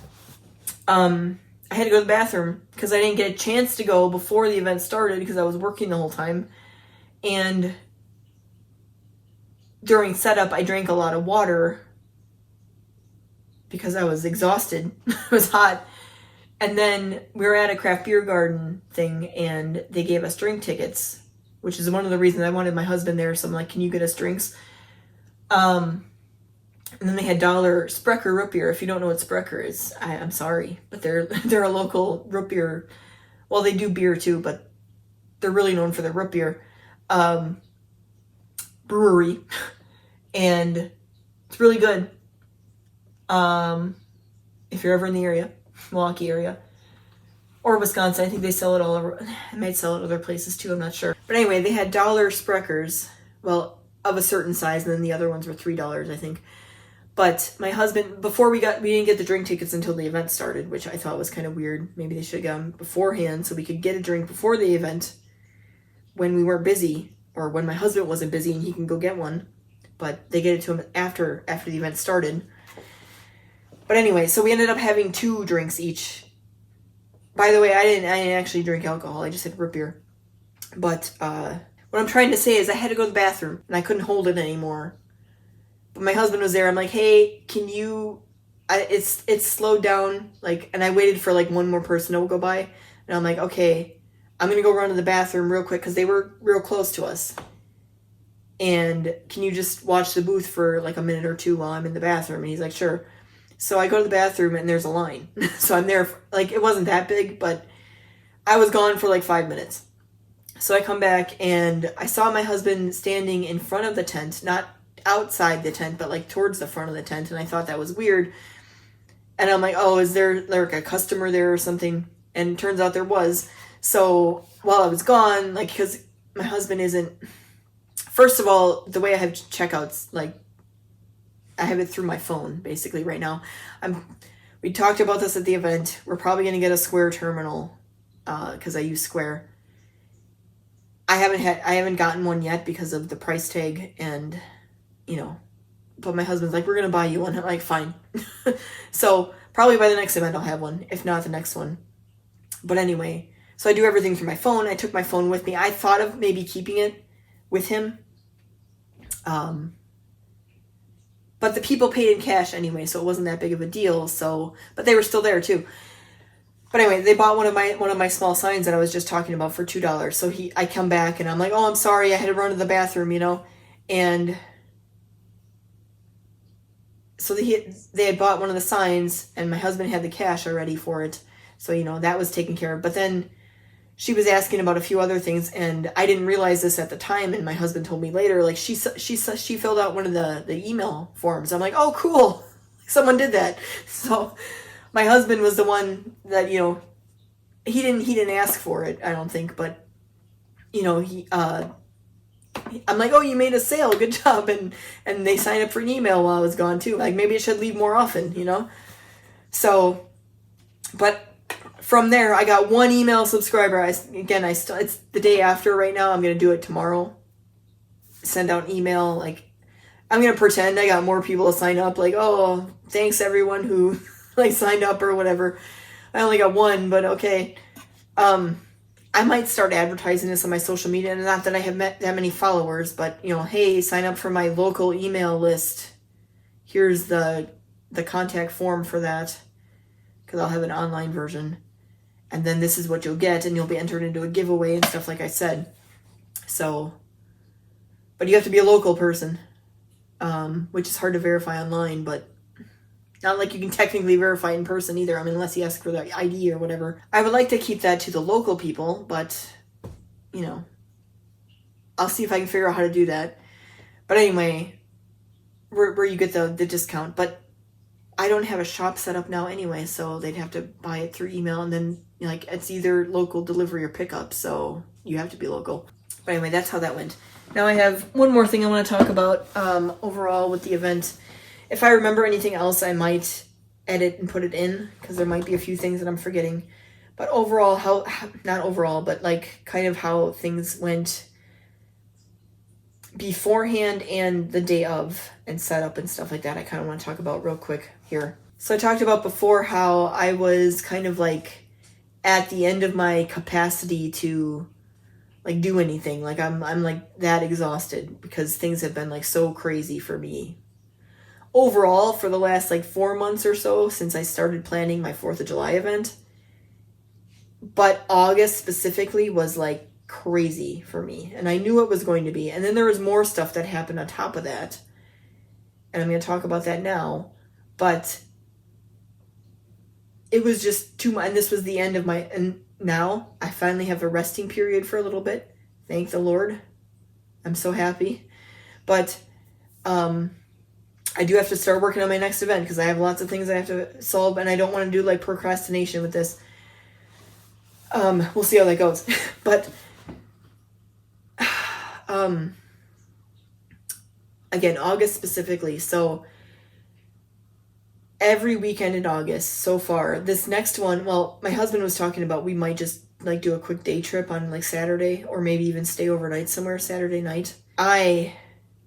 I had to go to the bathroom because I didn't get a chance to go before the event started because I was working the whole time. And during setup, I drank a lot of water because I was exhausted. It was hot. And then we were at a craft beer garden thing, and they gave us drink tickets, which is one of the reasons I wanted my husband there. So I'm like, can you get us drinks? And then they had dollar Sprecher root beer. If you don't know what Sprecher is, I'm sorry, but they're a local root beer. Well, they do beer too, but they're really known for their root beer brewery, and it's really good. If you're ever in the area, Milwaukee area, or Wisconsin, I think they sell it all over. They might sell it other places too. I'm not sure. But anyway, they had dollar Sprechers, well, of a certain size, and then the other ones were $3, I think. But my husband, we didn't get the drink tickets until the event started, which I thought was kind of weird. Maybe they should have gone beforehand so we could get a drink before the event when we weren't busy, or when my husband wasn't busy and he can go get one. But they get it to him after the event started. But anyway, so we ended up having 2 drinks each. By the way, I didn't actually drink alcohol. I just had root beer. But what I'm trying to say is I had to go to the bathroom and I couldn't hold it anymore. But my husband was there. I'm like, hey, can you? It's slowed down. Like, and I waited for like one more person to go by, and I'm like, okay, I'm gonna go run to the bathroom real quick because they were real close to us. And can you just watch the booth for like a minute or two while I'm in the bathroom? And he's like, sure. So I go to the bathroom and there's a line. So I'm there. Like, it wasn't that big, but I was gone for like 5 minutes. So I come back and I saw my husband standing in front of the tent, not outside the tent, but like towards the front of the tent, and I thought that was weird. And I'm like, oh, is there like a customer there or something? And it turns out there was. So while I was gone, like, because my husband isn't, first of all, the way I have checkouts, like, I have it through my phone basically right now. We talked about this at the event. We're probably going to get a Square terminal because I use Square. I haven't gotten one yet because of the price tag, and but my husband's like, we're going to buy you one. I'm like, fine. So probably by the next event I'll have one, if not the next one. But anyway, so I do everything through my phone. I took my phone with me. I thought of maybe keeping it with him. But the people paid in cash anyway, so it wasn't that big of a deal. So, but they were still there too. But anyway, they bought one of my small signs that I was just talking about for $2. So I come back and I'm like, oh, I'm sorry, I had to run to the bathroom, and so they had bought one of the signs, and my husband had the cash already for it. So, that was taken care of. But then she was asking about a few other things, and I didn't realize this at the time, and my husband told me later, like, she filled out one of the email forms. I'm like, oh, cool. Someone did that. So my husband was the one that, he didn't ask for it, I don't think, but, I'm like, oh, you made a sale, good job, and they signed up for an email while I was gone too. Like, maybe I should leave more often, So, but from there, I got one email subscriber. It's the day after right now. I'm gonna do it tomorrow. Send out an email. Like, I'm gonna pretend I got more people to sign up. Like, oh, thanks everyone who like signed up or whatever. I only got one, but okay. I might start advertising this on my social media, and not that I have met that many followers, but hey, sign up for my local email list. Here's the contact form for that, because I'll have an online version, and then this is what you'll get, and you'll be entered into a giveaway and stuff like I said. So, but you have to be a local person, which is hard to verify online, but not like you can technically verify in person either. I mean, unless you ask for the ID or whatever. I would like to keep that to the local people, but, I'll see if I can figure out how to do that. But anyway, where you get the discount. But I don't have a shop set up now anyway, so they'd have to buy it through email, and then, it's either local delivery or pickup, so you have to be local. But anyway, that's how that went. Now I have one more thing I want to talk about overall with the event. If I remember anything else, I might edit and put it in, because there might be a few things that I'm forgetting. But overall, not overall, but like kind of how things went beforehand and the day of, and setup and stuff like that, I kind of want to talk about real quick here. So I talked about before how I was kind of like at the end of my capacity to like do anything. Like I'm like that exhausted because things have been like so crazy for me overall for the last like 4 months or so since I started planning my 4th of July event. But August specifically was like crazy for me, and I knew it was going to be. And then there was more stuff that happened on top of that, and I'm going to talk about that now. But it was just too much, and this was the end of my, and now I finally have a resting period for a little bit. Thank the Lord. I'm so happy. But I do have to start working on my next event because I have lots of things I have to solve, and I don't want to do like procrastination with this. We'll see how that goes. But again, August specifically. So every weekend in August so far, this next one, well, my husband was talking about we might just like do a quick day trip on like Saturday, or maybe even stay overnight somewhere Saturday night. I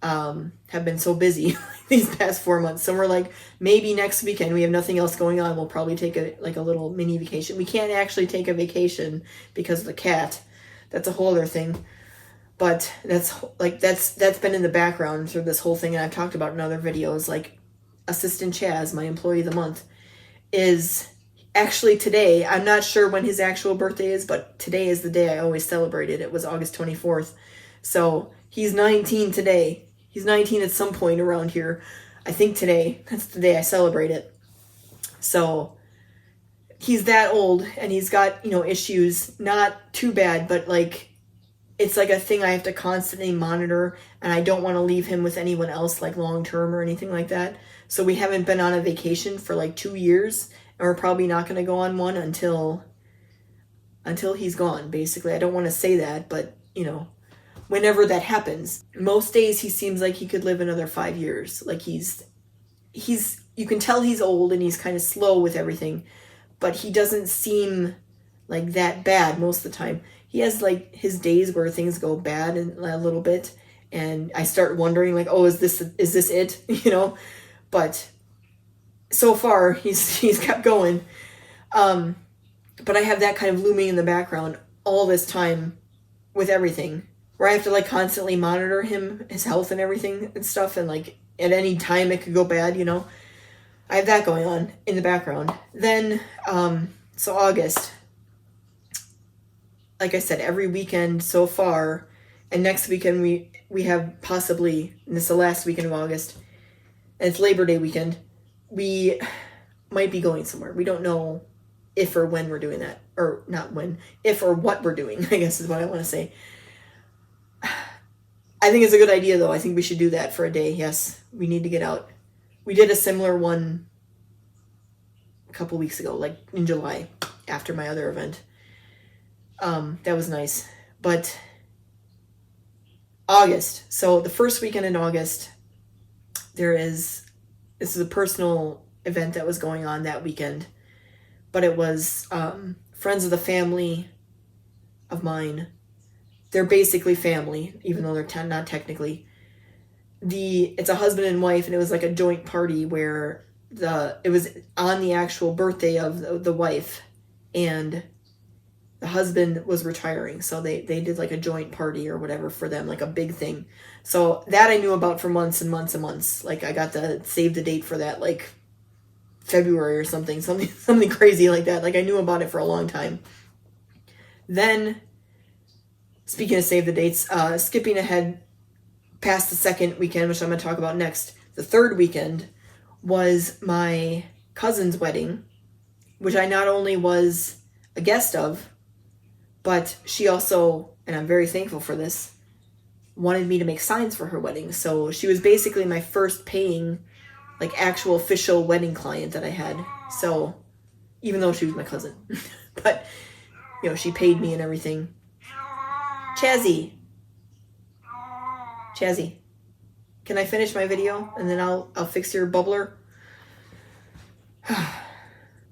have been so busy these past 4 months. So we're like, maybe next weekend we have nothing else going on. We'll probably take a little mini vacation. We can't actually take a vacation because of the cat. That's a whole other thing. But that's been in the background through this whole thing. And I've talked about in other videos, like Assistant Chaz, my employee of the month, is actually today. I'm not sure when his actual birthday is, but today is the day I always celebrated. It was August 24th. So he's 19 today. He's 19 at some point around here. I think today, that's the day I celebrate it. So he's that old, and he's got, issues, not too bad, but like, it's like a thing I have to constantly monitor, and I don't want to leave him with anyone else like long term or anything like that. So we haven't been on a vacation for like 2 years, and we're probably not going to go on one until he's gone, basically. I don't want to say that, but whenever that happens. Most days he seems like he could live another 5 years. Like he's you can tell he's old and he's kind of slow with everything, but he doesn't seem like that bad most of the time. He has like his days where things go bad and a little bit, and I start wondering like, oh, is this it? But so far he's kept going. But I have that kind of looming in the background all this time with everything, where I have to like constantly monitor his health and everything and stuff, and like at any time it could go bad, I have that going on in the background. Then, so August, like I said, every weekend so far, and next weekend we have possibly, and this is the last weekend of August, and it's Labor Day weekend, we might be going somewhere. We don't know if or when we're doing that, or not when, if or what we're doing, I guess is what I want to say. I think it's a good idea, though. I think we should do that for a day. Yes, we need to get out. We did a similar one a couple weeks ago, like in July, after my other event. That was nice. But August. So the first weekend in August, this is a personal event that was going on that weekend. But it was friends of the family of mine. They're basically family, even though they're not technically. It's a husband and wife, and it was like a joint party where it was on the actual birthday of the wife, and the husband was retiring, so they did like a joint party or whatever for them, like a big thing. So that I knew about for months and months and months. Like I got to save the date for that, like February or something crazy like that. Like I knew about it for a long time. Then, speaking of save the dates, skipping ahead past the second weekend, which I'm going to talk about next, the third weekend was my cousin's wedding, which I not only was a guest of, but she also, and I'm very thankful for this, wanted me to make signs for her wedding. So she was basically my first paying, like actual official wedding client that I had. So even though she was my cousin, but she paid me and everything. Chazzy, can I finish my video and then I'll fix your bubbler?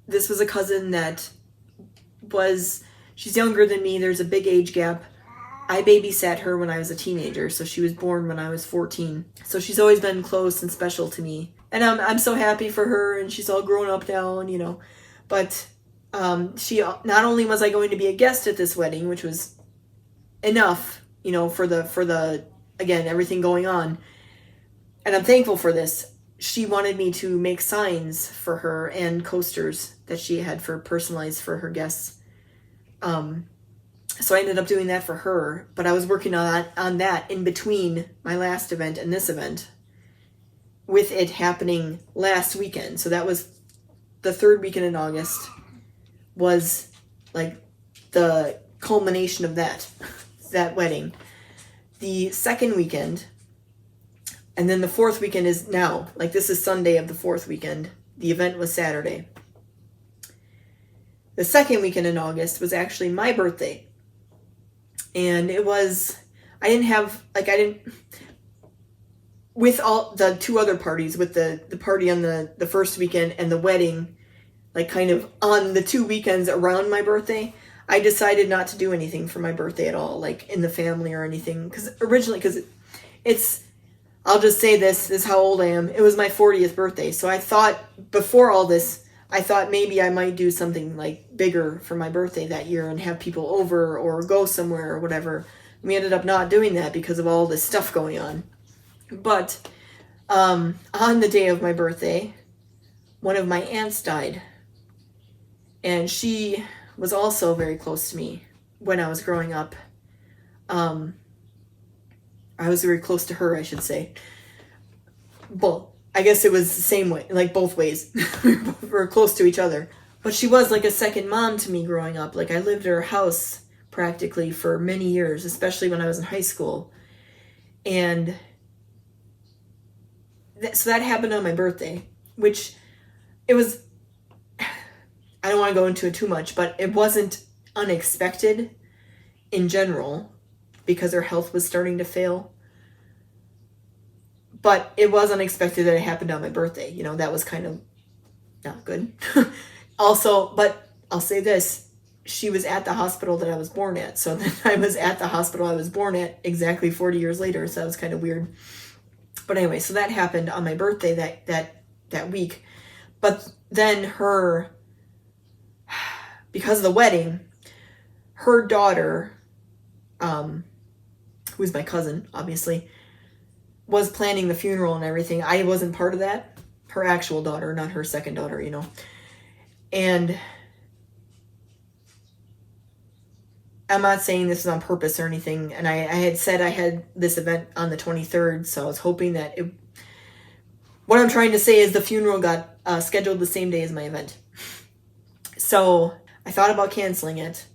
This was a cousin that she's younger than me. There's a big age gap. I babysat her when I was a teenager, so she was born when I was 14. So she's always been close and special to me. And I'm so happy for her, and she's all grown up now, and But she, not only was I going to be a guest at this wedding, which was enough, for the again, everything going on. And I'm thankful for this. She wanted me to make signs for her and coasters that she had for personalized for her guests. So I ended up doing that for her, but I was working on that in between my last event and this event, with it happening last weekend. So that was the third weekend in August, was like the culmination of that wedding. The second weekend, and then the fourth weekend is now, like this is Sunday of the fourth weekend. The event was Saturday. The second weekend in August was actually my birthday. And it was, with all the two other parties, with the party on the first weekend and the wedding, like kind of on the 2 weekends around my birthday, I decided not to do anything for my birthday at all, like in the family or anything. Because it's, I'll just say this is how old I am. It was my 40th birthday. So I thought, before all this, I thought maybe I might do something like bigger for my birthday that year and have people over or go somewhere or whatever. We ended up not doing that because of all this stuff going on. But on the day of my birthday, one of my aunts died. And she was also very close to me when I was growing up. I was very close to her, I should say. Well, I guess it was the same way, like both ways. We were close to each other. But she was like a second mom to me growing up. Like I lived at her house practically for many years, especially when I was in high school. And so that happened on my birthday, which it was, I don't want to go into it too much, but it wasn't unexpected in general because her health was starting to fail. But it was unexpected that it happened on my birthday. That was kind of not good. Also, but I'll say this, she was at the hospital that I was born at. So then I was at the hospital I was born at exactly 40 years later. So that was kind of weird. But anyway, so that happened on my birthday that week. But then because of the wedding, her daughter, who's my cousin, obviously, was planning the funeral and everything. I wasn't part of that. Her actual daughter, not her second daughter, And I'm not saying this is on purpose or anything. And I had said I had this event on the 23rd, so I was hoping that what I'm trying to say is the funeral got scheduled the same day as my event. So I thought about canceling it.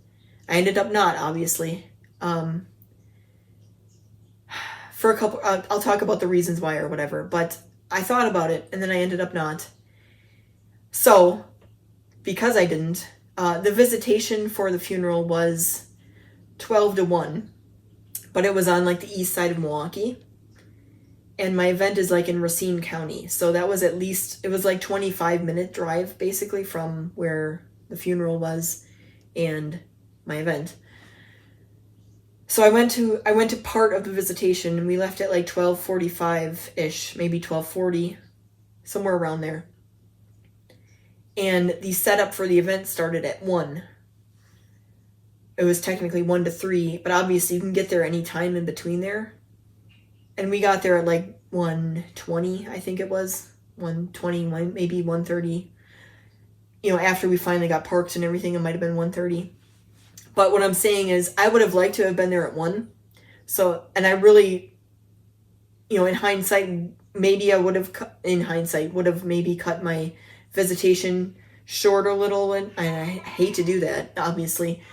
I ended up not, obviously. For a couple, I'll talk about the reasons why or whatever, but I thought about it and then I ended up not. So, because I didn't, the visitation for the funeral was 12 to 1, but it was on like the east side of Milwaukee. And my event is like in Racine County. So that was it was like 25-minute drive basically from where the funeral was and my event. So I went to part of the visitation and we left at like 12:45-ish, maybe 12:40, somewhere around there. And the setup for the event started at 1. It was technically 1 to 3, but obviously you can get there any time in between there. And we got there at like 1:20, I think it was. 1:20, maybe 1:30. After we finally got parked and everything, it might have been 1:30. But what I'm saying is I would have liked to have been there at 1. So, and I really, in hindsight, maybe I would have maybe cut my visitation short a little. And I hate to do that, obviously.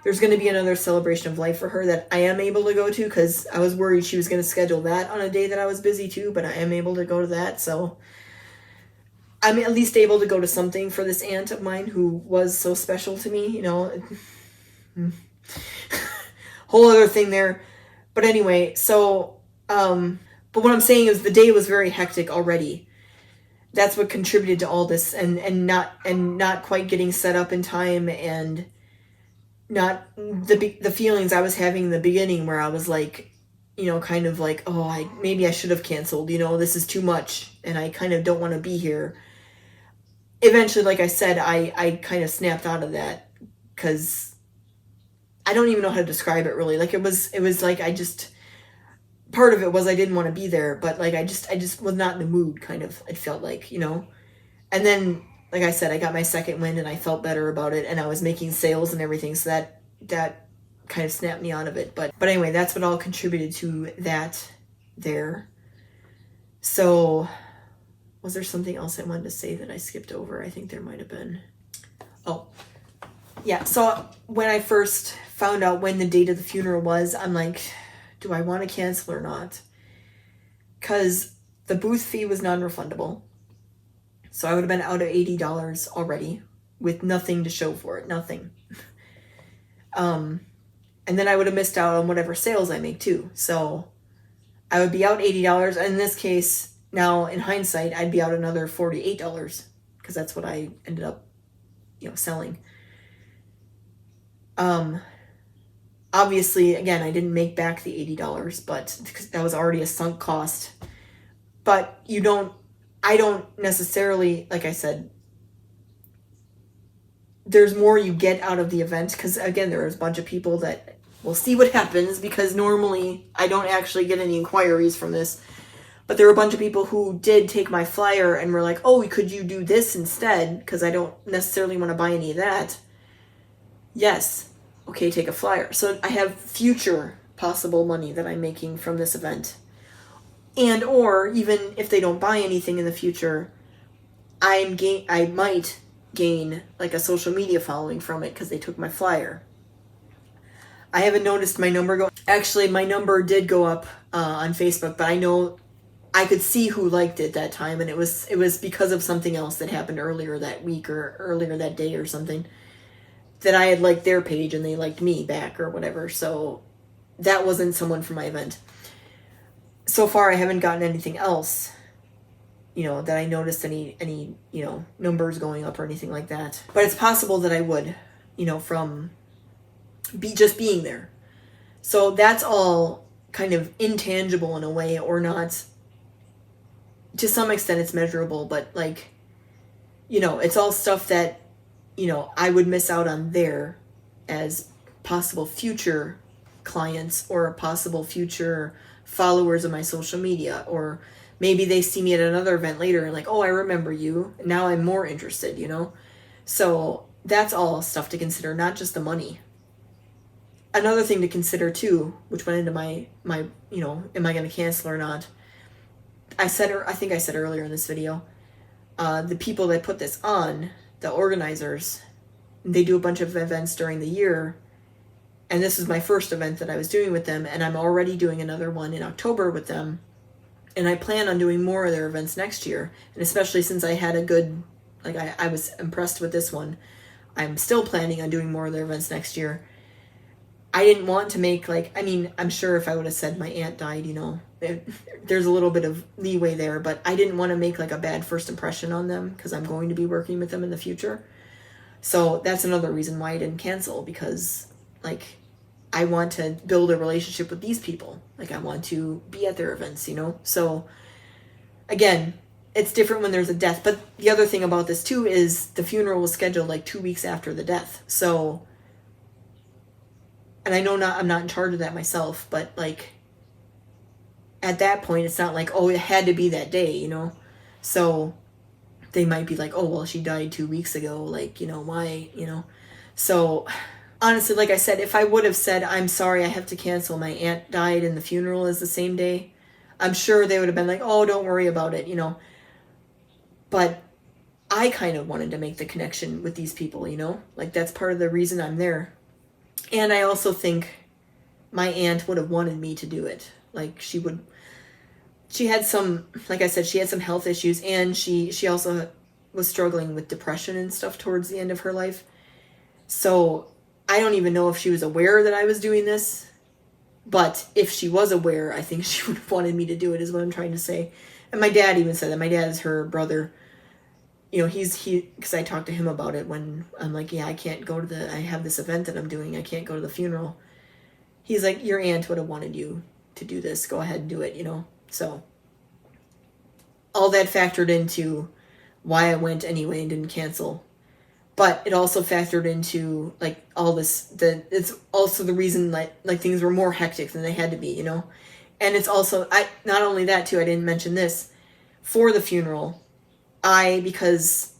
There's going to be another celebration of life for her that I am able to go to because I was worried she was going to schedule that on a day that I was busy too, but I am able to go to that. So I'm at least able to go to something for this aunt of mine who was so special to me, whole other thing there. But anyway, so, but what I'm saying is the day was very hectic already. That's what contributed to all this and not quite getting set up in time and not the feelings I was having in the beginning where I was like, kind of like, oh, maybe I should have canceled, this is too much and I kind of don't want to be here. Eventually, like I said, I kind of snapped out of that because I don't even know how to describe it really. Like it was like part of it was I didn't want to be there, but like I just was not in the mood, kind of, it felt like, And then, like I said, I got my second wind and I felt better about it, and I was making sales and everything, so that kind of snapped me out of it. But anyway, that's what all contributed to that there. So was there something else I wanted to say that I skipped over? I think there might have been. Oh, yeah. So when I first found out when the date of the funeral was, I'm like, do I want to cancel or not? Because the booth fee was non-refundable. So I would have been out of $80 already with nothing to show for it. Nothing. And then I would have missed out on whatever sales I make too. So I would be out $80. And in this case, now in hindsight, I'd be out another $48 because that's what I ended up, selling. Obviously, again, I didn't make back the $80, but because that was already a sunk cost. But I don't necessarily, like I said, there's more you get out of the event, because again, there was a bunch of people that will see what happens, because normally I don't actually get any inquiries from this, but there were a bunch of people who did take my flyer and were like, oh, could you do this instead, because I don't necessarily want to buy any of that. Yes, okay, take a flyer. So I have future possible money that I'm making from this event. And or even if they don't buy anything in the future, I might gain like a social media following from it because they took my flyer. I haven't noticed my number go. Actually, my number did go up on Facebook, but I know I could see who liked it that time, and it was because of something else that happened earlier that week or earlier that day or something, that I had liked their page and they liked me back or whatever. So that wasn't someone from my event. So far, I haven't gotten anything else, that I noticed any numbers going up or anything like that. But it's possible that I would, from just being there. So that's all kind of intangible in a way, or not. To some extent, it's measurable, but like, it's all stuff that, I would miss out on there as possible future clients or possible future followers of my social media, or maybe they see me at another event later and like, oh, I remember you. Now I'm more interested, So that's all stuff to consider, not just the money. Another thing to consider too, which went into my am I going to cancel or not? I think I said earlier in this video, the people that put this on, the organizers, they do a bunch of events during the year. And this is my first event that I was doing with them, and I'm already doing another one in October with them. And I plan on doing more of their events next year. And especially since I had a good, I was impressed with this one, I'm still planning on doing more of their events next year. I didn't want to make, I'm sure if I would have said my aunt died, there's a little bit of leeway there, but I didn't want to make a bad first impression on them because I'm going to be working with them in the future. So that's another reason why I didn't cancel, because I want to build a relationship with these people. I want to be at their events, So again, it's different when there's a death. But the other thing about this too is the funeral was scheduled 2 weeks after the death. So, and I know I'm not in charge of that myself, but at that point, it's not oh, it had to be that day, So they might be oh, well, she died 2 weeks ago. Why, So honestly, like I said, if I would have said, I'm sorry, I have to cancel, my aunt died and the funeral is the same day, I'm sure they would have been oh, don't worry about it, But I kind of wanted to make the connection with these people, that's part of the reason I'm there. And I also think my aunt would have wanted me to do it. She had some, like I said, she had some health issues, and she also was struggling with depression and stuff towards the end of her life. So I don't even know if she was aware that I was doing this, but if she was aware, I think she would have wanted me to do it, is what I'm trying to say. And my dad even said that. My dad is her brother. Because I talked to him about it when I'm yeah, I can't go to I have this event that I'm doing, I can't go to the funeral. He's like, your aunt would have wanted you to do this, go ahead and do it, So all that factored into why I went anyway and didn't cancel. but it also factored into like all this. It's also the reason like things were more hectic than they had to be, you know. And it's also I not only that too. I didn't mention this for the funeral. Because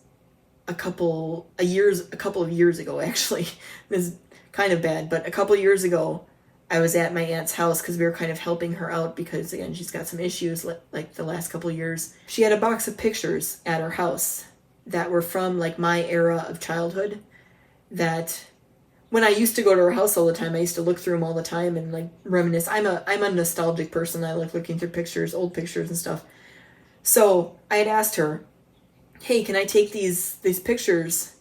a couple of years ago actually, this is kind of bad, but a couple of years ago, I was at my aunt's house because we were kind of helping her out because again she's got some issues like the last couple of years. She had a box of pictures at her house that were from like my era of childhood, that when I used to go to her house all the time, I used to look through them all the time and like reminisce. I'm a nostalgic person. I like looking through pictures, old pictures and stuff. So I had asked her, hey, can I take these pictures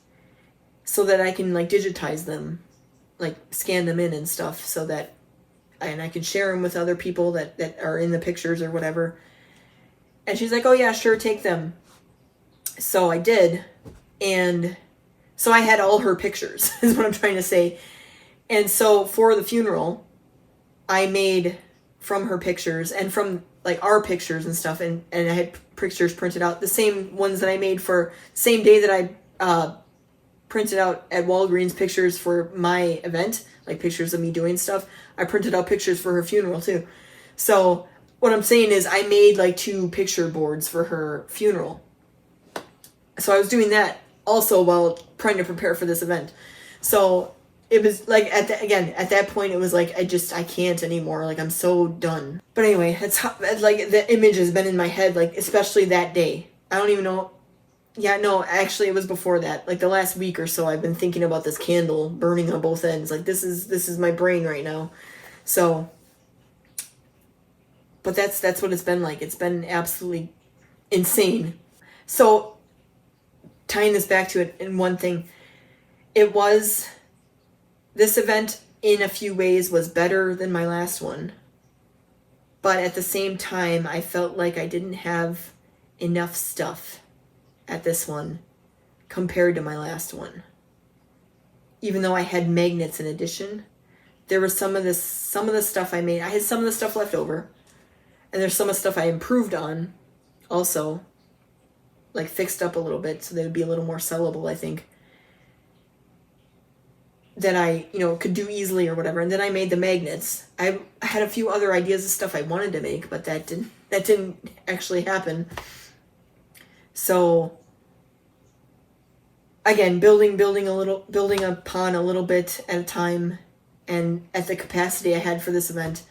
so that I can like digitize them, like scan them in and stuff, so that I can share them with other people that are in the pictures or whatever. And she's like, oh yeah, sure, take them. So I did, and so I had all her pictures is what I'm trying to say. And so for the funeral, I made from her pictures and from like our pictures and stuff, and I had pictures printed out, the same ones that I made for same day that I printed out at Walgreens pictures for my event, like pictures of me doing stuff. I printed out pictures for her funeral too. So what I'm saying is I made like 2 picture boards for her funeral. So I was doing that also while trying to prepare for this event. So it was like at that point it was like I can't anymore, like I'm so done. But anyway, it's like the image has been in my head, like especially that day. I don't even know. Yeah, no, actually it was before that. Like the last week or so I've been thinking about this candle burning on both ends. Like this is my brain right now. So but that's what it's been like. It's been absolutely insane. So tying this back to it in one thing, it was, this event in a few ways was better than my last one. But at the same time, I felt like I didn't have enough stuff at this one compared to my last one. Even though I had magnets in addition, there was some of the stuff I made. I had some of the stuff left over, and there's some of the stuff I improved on also, like fixed up a little bit so they would be a little more sellable, I think, that I, could do easily or whatever. And then I made the magnets. I had a few other ideas of stuff I wanted to make, but that didn't actually happen. So again, building upon a little bit at a time, and at the capacity I had for this event.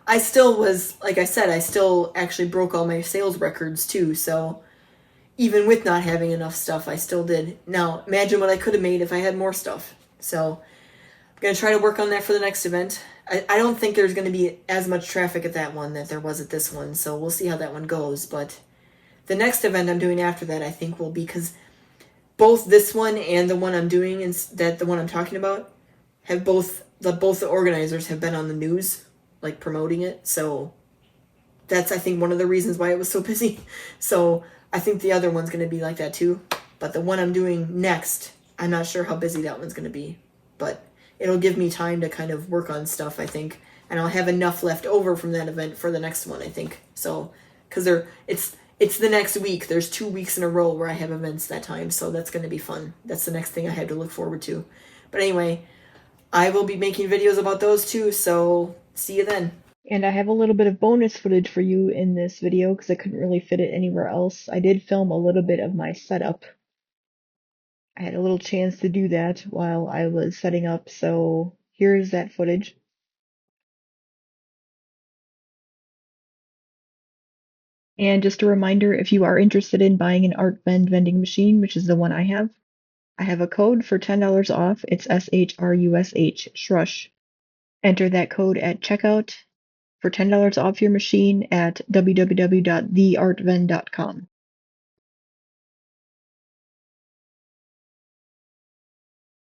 I still was, like I said, I still actually broke all my sales records too. So even with not having enough stuff, I still did. Now, imagine what I could have made if I had more stuff. So I'm going to try to work on that for the next event. I don't think there's going to be as much traffic at that one that there was at this one, so we'll see how that one goes. But the next event I'm doing after that, I think, will be, because both this one and the one I'm doing, and the one I'm talking about, have both the organizers have been on the news, like promoting it. So that's, I think, one of the reasons why it was so busy. So I think the other one's going to be like that too. But the one I'm doing next, I'm not sure how busy that one's going to be. But it'll give me time to kind of work on stuff, I think. And I'll have enough left over from that event for the next one, I think. So, because it's the next week. There's 2 weeks in a row where I have events that time. So that's going to be fun. That's the next thing I have to look forward to. But anyway, I will be making videos about those too. So see you then. And I have a little bit of bonus footage for you in this video because I couldn't really fit it anywhere else. I did film a little bit of my setup. I had a little chance to do that while I was setting up, so here's that footage. And just a reminder, if you are interested in buying an Art Vend vending machine, which is the one I have a code for $10 off. It's SHRUSH, Shrush. Enter that code at checkout for $10 off your machine at www.theartvend.com.